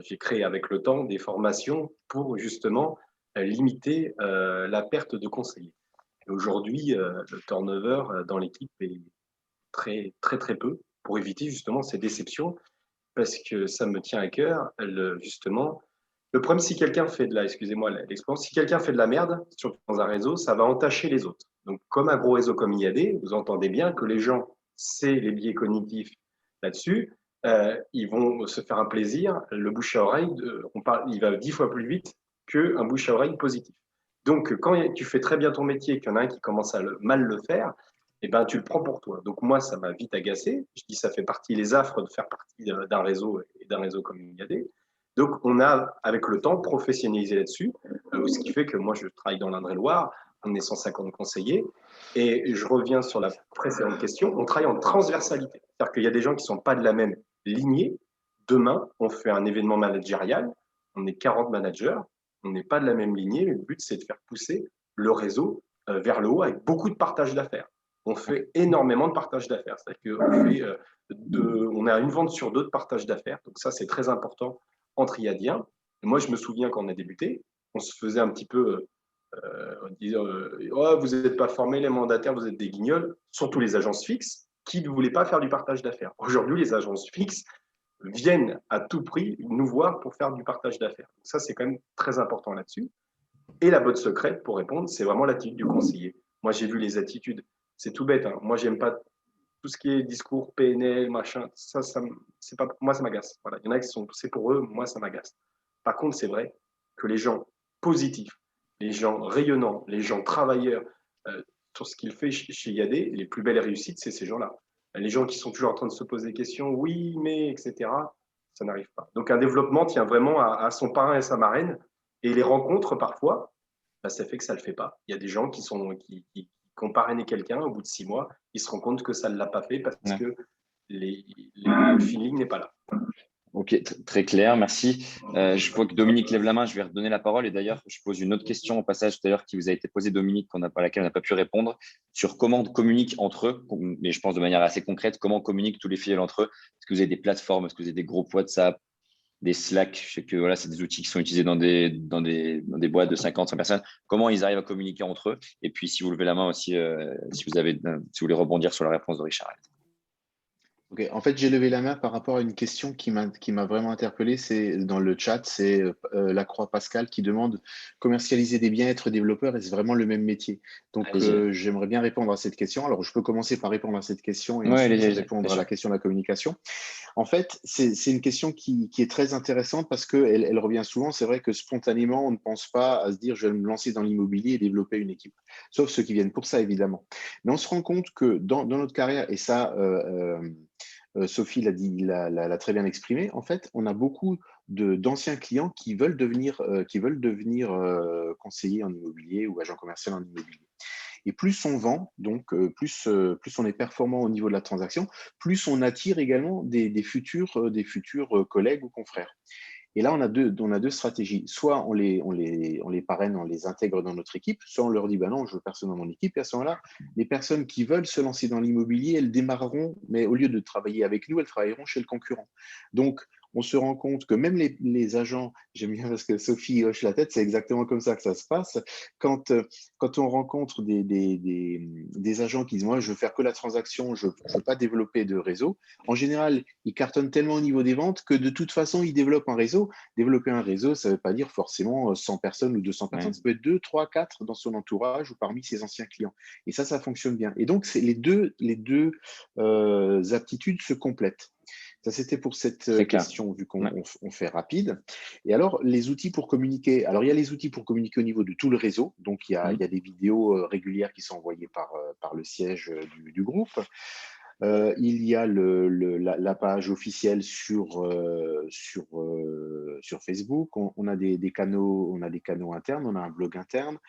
J'ai créé avec le temps des formations pour justement limiter la perte de conseillers. Et aujourd'hui, le turnover dans l'équipe est très, très, très peu pour éviter justement ces déceptions parce que ça me tient à cœur, justement. Le problème, si quelqu'un fait excusez-moi l'expérience, si quelqu'un fait de la merde dans un réseau, ça va entacher les autres. Donc, comme un gros réseau comme IAD, vous entendez bien que les gens, c'est les biais cognitifs là-dessus, ils vont se faire un plaisir. Le bouche à oreille, il va 10 fois plus vite qu'un bouche à oreille positif. Donc, quand tu fais très bien ton métier et qu'il y en a un qui commence à mal le faire, eh ben, tu le prends pour toi. Donc, moi, ça m'a vite agacé. Je dis, ça fait partie, les affres de faire partie d'un réseau et d'un réseau comme IAD. Donc, on a, avec le temps, professionnalisé là-dessus, ce qui fait que moi, je travaille dans l'Indre-et-Loire, on est 150 conseillers, et je reviens sur la précédente question, on travaille en transversalité. C'est-à-dire qu'il y a des gens qui ne sont pas de la même lignée. Demain, on fait un événement managérial, on est 40 managers, on n'est pas de la même lignée, mais le but, c'est de faire pousser le réseau vers le haut avec beaucoup de partage d'affaires. On fait énormément de partage d'affaires. C'est-à-dire qu'on a une vente sur deux de partage d'affaires. Donc ça, c'est très important entre IADiens. Moi, je me souviens quand on a débuté, on se faisait un petit peu disant oh, vous n'êtes pas formés, les mandataires, vous êtes des guignols, surtout les agences fixes qui ne voulaient pas faire du partage d'affaires. Aujourd'hui, les agences fixes viennent à tout prix nous voir pour faire du partage d'affaires. Ça, c'est quand même très important là-dessus. Et la botte secrète, pour répondre, c'est vraiment l'attitude du conseiller. Moi, j'ai vu les attitudes. C'est tout bête. Hein. Moi, j'aime pas tout ce qui est discours PNL, machin. C'est pas, moi, ça m'agace. Voilà. Il y en a qui sont poussés pour eux. Moi, ça m'agace. Par contre, c'est vrai que les gens positifs, les gens rayonnants, les gens travailleurs, sur ce qu'il fait chez IAD, les plus belles réussites, c'est ces gens-là. Les gens qui sont toujours en train de se poser des questions, oui, mais, etc., ça n'arrive pas. Donc, un développement tient vraiment à son parrain et sa marraine. Et les rencontres, parfois, ça fait que ça ne le fait pas. Il y a des gens qui ont parrainé quelqu'un, au bout de 6 mois, ils se rendent compte que ça ne l'a pas fait parce que le feeling n'est pas là. Ok, très clair, merci. Je vois que Dominique lève la main, je vais redonner la parole. Et d'ailleurs, je pose une autre question au passage tout à l'heure qui vous a été posée, Dominique, à laquelle on n'a pas pu répondre, sur comment communiquent entre eux, mais je pense de manière assez concrète, comment communiquent tous les filiales entre eux. Est-ce que vous avez des plateformes, est-ce que vous avez des groupes WhatsApp, des Slack? Je sais que voilà, c'est des outils qui sont utilisés dans des boîtes de 50, 100 personnes. Comment ils arrivent à communiquer entre eux? Et puis, si vous levez la main aussi, si vous voulez rebondir sur la réponse de Richard. Ok. En fait, j'ai levé la main par rapport à une question qui m'a vraiment interpellé. C'est dans le chat, c'est Lacroix Pascal qui demande commercialiser des biens, être développeur, est-ce vraiment le même métier? Donc, Allez-y. j'aimerais bien répondre à cette question. Alors, je peux commencer par répondre à cette question et Ouais, ensuite allez-y, bien répondre à la sûr. question de la communication. En fait, c'est une question qui est très intéressante parce qu'elle elle revient souvent. C'est vrai que spontanément, on ne pense pas à se dire je vais me lancer dans l'immobilier et développer une équipe. Sauf ceux qui viennent pour ça, évidemment. Mais on se rend compte que dans notre carrière, et ça, Sophie l'a très bien exprimé, en fait, on a beaucoup d'anciens clients qui veulent devenir conseillers en immobilier ou agents commerciaux en immobilier. Et plus on vend, donc plus on est performant au niveau de la transaction, plus on attire également des futurs collègues ou confrères. Et là, on a deux stratégies. Soit on les parraine, on les intègre dans notre équipe, soit on leur dit, bah non, je veux personne dans mon équipe. Et à ce moment-là, les personnes qui veulent se lancer dans l'immobilier, elles démarreront, mais au lieu de travailler avec nous, elles travailleront chez le concurrent. Donc, on se rend compte que même les agents, j'aime bien parce que Sophie hoche la tête, c'est exactement comme ça que ça se passe. Quand on rencontre des agents qui disent, moi, je veux faire que la transaction, je ne veux pas développer de réseau, en général, ils cartonnent tellement au niveau des ventes que de toute façon, ils développent un réseau. Développer un réseau, ça ne veut pas dire forcément 100 personnes ou 200 personnes, Ouais. ça peut être 2, 3, 4 dans son entourage ou parmi ses anciens clients. Et ça fonctionne bien. Et donc, les deux aptitudes se complètent. Ça, c'était pour cette Très clair. question, vu qu'on Ouais. fait rapide. Et alors, les outils pour communiquer. Alors, il y a les outils pour communiquer au niveau de tout le réseau. Donc, il y a des vidéos régulières qui sont envoyées par le siège du groupe. Il y a la page officielle sur Facebook. On a des canaux internes, on a un blog interne.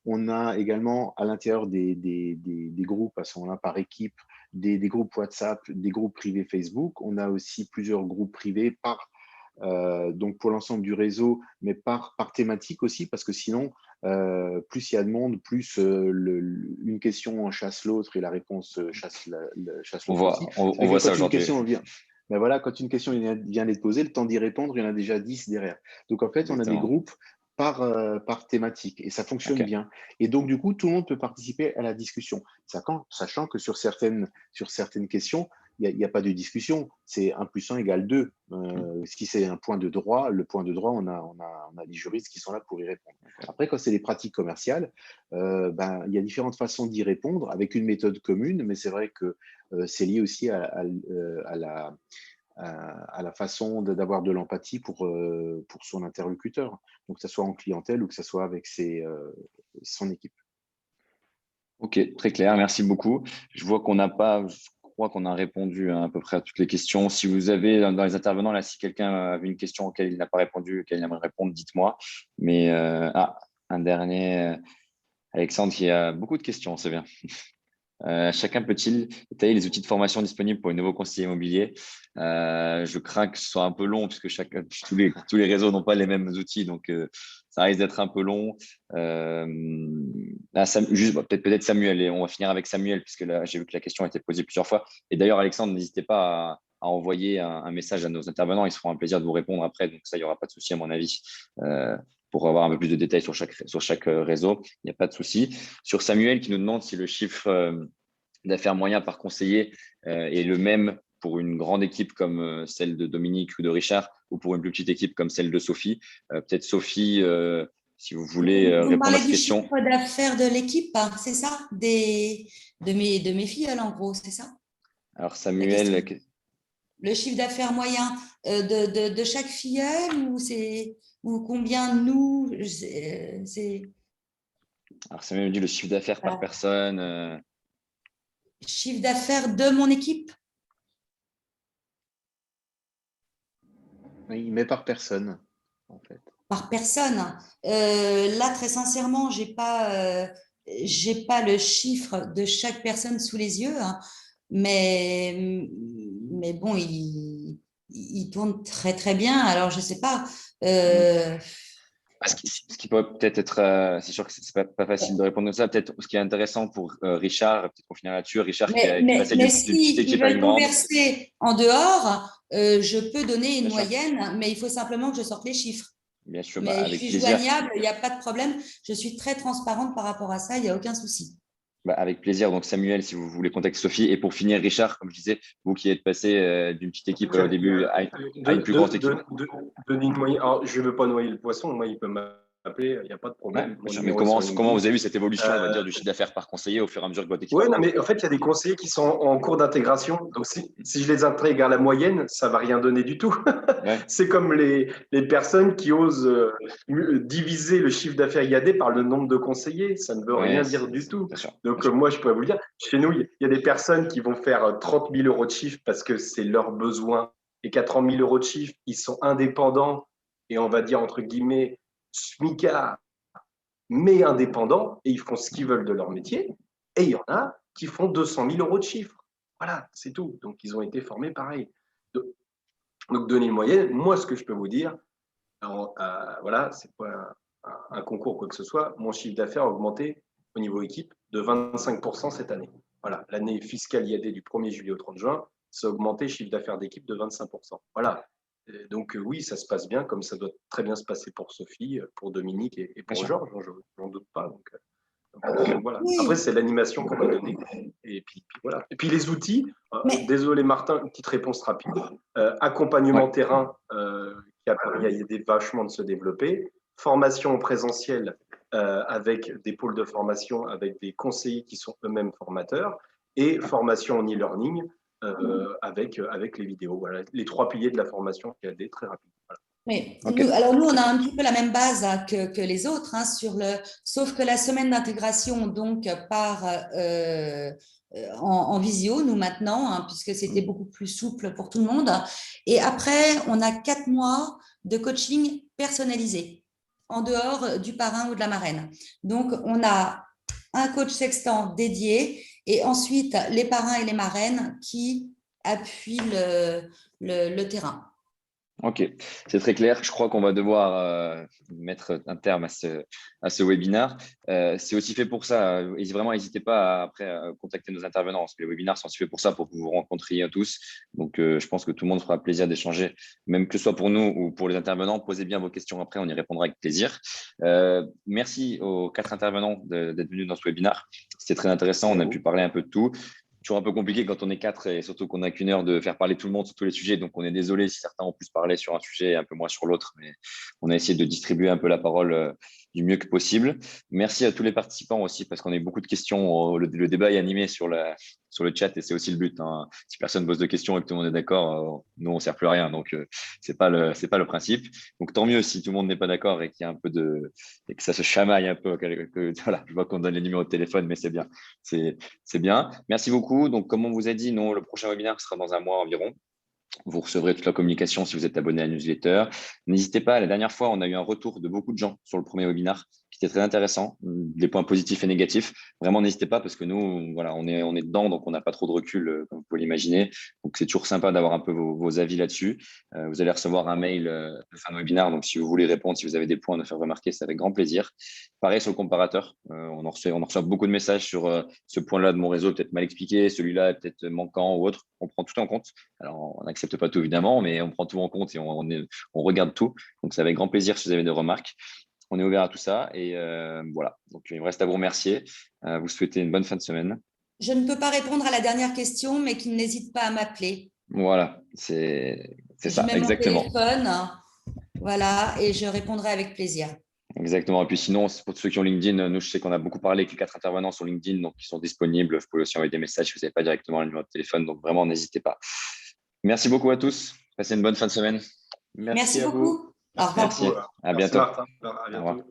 On a également à l'intérieur des groupes, à ce moment-là, par équipe, des groupes WhatsApp, des groupes privés Facebook. On a aussi plusieurs groupes privés donc pour l'ensemble du réseau, mais par thématique aussi, parce que sinon, plus il y a de monde, plus une question en chasse l'autre et la réponse chasse On l'autre aussi. voit, on, C'est on vrai voit que ça quand une aujourd'hui. question vient, ben voilà, quand une question vient d'être posée, le temps d'y répondre, il y en a déjà 10 derrière. Donc en fait, on a des Exactement. groupes par thématique et ça fonctionne Ok. bien. Et donc du coup, tout le monde peut participer à la discussion, sachant que sur certaines questions, il n'y a pas de discussion, c'est 1 + 1 = 2. Si c'est un point de droit, le point de droit, on a des juristes qui sont là pour y répondre. Après, quand c'est des pratiques commerciales, il y a différentes façons d'y répondre avec une méthode commune, mais c'est vrai que c'est lié aussi à la façon d'avoir de l'empathie pour son interlocuteur, donc que ce soit en clientèle ou que ce soit avec son équipe. Ok, très clair, merci beaucoup. Je vois qu'on n'a pas, je crois qu'on a répondu à peu près à toutes les questions. Si vous avez dans les intervenants, là, si quelqu'un avait une question auquel il n'a pas répondu, auquel il aimerait répondre, dites-moi. Mais un dernier, Alexandre, qui a beaucoup de questions, c'est bien. Chacun peut-il détailler les outils de formation disponibles pour les nouveaux conseillers immobiliers? Je crains que ce soit un peu long puisque tous les réseaux n'ont pas les mêmes outils, donc ça risque d'être un peu long. Juste peut-être Samuel, et on va finir avec Samuel puisque là j'ai vu que la question a été posée plusieurs fois. Et d'ailleurs, Alexandre, n'hésitez pas à envoyer un message à nos intervenants, ils se feront un plaisir de vous répondre après, donc ça, il n'y aura pas de souci à mon avis. Pour avoir un peu plus de détails sur chaque réseau, il n'y a pas de souci. Sur Samuel qui nous demande si le chiffre d'affaires moyen par conseiller est le même pour une grande équipe comme celle de Dominique ou de Richard ou pour une plus petite équipe comme celle de Sophie. Peut-être Sophie, si vous voulez Vous répondre à parlez cette du question. chiffre d'affaires de l'équipe, hein, c'est ça? De mes filles, en gros, c'est ça? Alors La question. Samuel, Le chiffre d'affaires moyen de chaque filleule ou combien nous alors Samuel me dit le chiffre d'affaires par personne. Chiffre d'affaires de mon équipe? Oui, mais par personne, en fait. Par personne. Là, très sincèrement, j'ai pas le chiffre de chaque personne sous les yeux, hein, mais bon, il tourne très très bien. Alors, je sais pas. Ce qui pourrait peut-être être, c'est sûr que c'est pas facile de répondre à ça. Peut-être ce qui est intéressant pour Richard, peut-être qu'on finira là-dessus. Richard qui est passé d'une petite si ils équipe à une veulent grande. converser en dehors, je peux donner une Bien sûr. moyenne, mais il faut simplement que je sorte les chiffres. Bien sûr, Mais je avec suis plaisir. joignable, il n'y a pas de problème. Je suis très transparente par rapport à ça, il n'y a aucun souci. Avec plaisir. Donc, Samuel, si vous voulez contacter Sophie. Et pour finir, Richard, comme je disais, vous qui êtes passé d'une petite équipe au début à une plus grande équipe. Denis Moyen. Alors, je ne veux pas noyer le poisson. Moi, il peut m'appeler. Il n'y a pas de Ouais, problème. mais comment vous avez vu cette évolution, on va dire, du chiffre d'affaires par conseiller au fur et à mesure que votre équipe Oui, non, mais en fait, il y a des conseillers qui sont en cours d'intégration. Donc, si je les intègre à la moyenne, ça ne va rien donner du tout. Ouais. C'est comme les personnes qui osent diviser le chiffre d'affaires IAD par le nombre de conseillers. Ça ne veut rien dire du tout. Bien sûr, Donc, bien sûr. moi, je pourrais vous le dire. Chez nous, il y a des personnes qui vont faire 30 000 euros de chiffre parce que c'est leur besoin. Et qu'à 30 000 euros de chiffre, ils sont indépendants et on va dire, entre guillemets, smicards, mais indépendants, et ils font ce qu'ils veulent de leur métier. Et il y en a qui font 200 000 euros de chiffre. Voilà, c'est tout. Donc, ils ont été formés pareil. Donc, donner une moyenne, moi, ce que je peux vous dire, voilà, c'est pas un concours, quoi que ce soit, mon chiffre d'affaires a augmenté au niveau équipe de 25% cette année. Voilà, l'année fiscale IAD du 1er juillet au 30 juin, ça a augmenté le chiffre d'affaires d'équipe de 25%. Voilà. Donc oui, ça se passe bien, comme ça doit très bien se passer pour Sophie, pour Dominique et pour Georges, je n'en doute pas. Donc voilà. Oui. Après, c'est l'animation qu'on va donner. Et puis voilà. Et puis les outils, désolé Martin, une petite réponse rapide. Accompagnement terrain qui a permis à IAD vachement de se développer. Formation en présentiel avec des pôles de formation, avec des conseillers qui sont eux-mêmes formateurs. Et formation en e-learning avec les vidéos. Voilà, les 3 piliers de la formation IAD, très rapide. Voilà. Oui. Okay. Nous, on a un petit peu la même base que les autres, sauf que la semaine d'intégration donc part en visio, nous maintenant, puisque c'était beaucoup plus souple pour tout le monde. Et après, on a 4 mois de coaching personnalisé, en dehors du parrain ou de la marraine. Donc, on a un coach sextant dédié et ensuite les parrains et les marraines qui appuient le terrain. Ok, c'est très clair. Je crois qu'on va devoir mettre un terme à ce webinaire. C'est aussi fait pour ça. Vraiment, n'hésitez pas après contacter nos intervenants, parce que les webinaires sont aussi faits pour ça, pour que vous vous rencontriez tous. Donc, je pense que tout le monde fera plaisir d'échanger, même que ce soit pour nous ou pour les intervenants. Posez bien vos questions après, on y répondra avec plaisir. Merci aux 4 intervenants d'être venus dans ce webinaire. C'était très intéressant. On a pu parler un peu de tout. Toujours un peu compliqué quand on est 4 et surtout qu'on n'a qu'1 heure de faire parler tout le monde sur tous les sujets. Donc, on est désolé si certains ont plus parlé sur un sujet et un peu moins sur l'autre, mais on a essayé de distribuer un peu la parole du mieux que possible. Merci à tous les participants aussi parce qu'on a eu beaucoup de questions. Le débat est animé sur le chat et c'est aussi le but. Hein. Si personne pose de questions et que tout le monde est d'accord, nous, on ne sert plus à rien. Donc, c'est pas le principe. Donc, tant mieux si tout le monde n'est pas d'accord et qu'il y a un peu et que ça se chamaille un peu. Voilà, je vois qu'on donne les numéros de téléphone, mais c'est bien. C'est bien. Merci beaucoup. Donc, comme on vous a dit, le prochain webinaire sera dans un mois environ. Vous recevrez toute la communication si vous êtes abonné à la newsletter. N'hésitez pas, la dernière fois, on a eu un retour de beaucoup de gens sur le premier webinaire qui était très intéressant, des points positifs et négatifs. Vraiment, n'hésitez pas parce que nous, voilà, on est dedans, donc on n'a pas trop de recul, comme vous pouvez l'imaginer. Donc, c'est toujours sympa d'avoir un peu vos avis là-dessus. Vous allez recevoir un mail de fin de webinaire, donc si vous voulez répondre, si vous avez des points à nous faire remarquer, c'est avec grand plaisir. Pareil sur le comparateur, on reçoit beaucoup de messages sur ce point-là de mon réseau, peut-être mal expliqué, celui-là est peut-être manquant ou autre. On prend tout en compte. Alors, on n'accepte pas tout évidemment, mais on prend tout en compte et on regarde tout. Donc, c'est avec grand plaisir si vous avez des remarques. On est ouvert à tout ça et voilà. Donc, il me reste à vous remercier. Vous souhaiter une bonne fin de semaine. Je ne peux pas répondre à la dernière question, mais qu'il n'hésite pas à m'appeler. Voilà, c'est ça, exactement. Mon téléphone, voilà, et je répondrai avec plaisir. Exactement. Et puis sinon, pour ceux qui ont LinkedIn, nous, je sais qu'on a beaucoup parlé avec les 4 intervenants sur LinkedIn, donc ils sont disponibles. Vous pouvez aussi envoyer des messages si vous n'avez pas directement le numéro de téléphone. Donc vraiment, n'hésitez pas. Merci beaucoup à tous. Passez une bonne fin de semaine. Merci beaucoup. Au revoir. Merci. À bientôt. Merci Martin. À bientôt. Au revoir.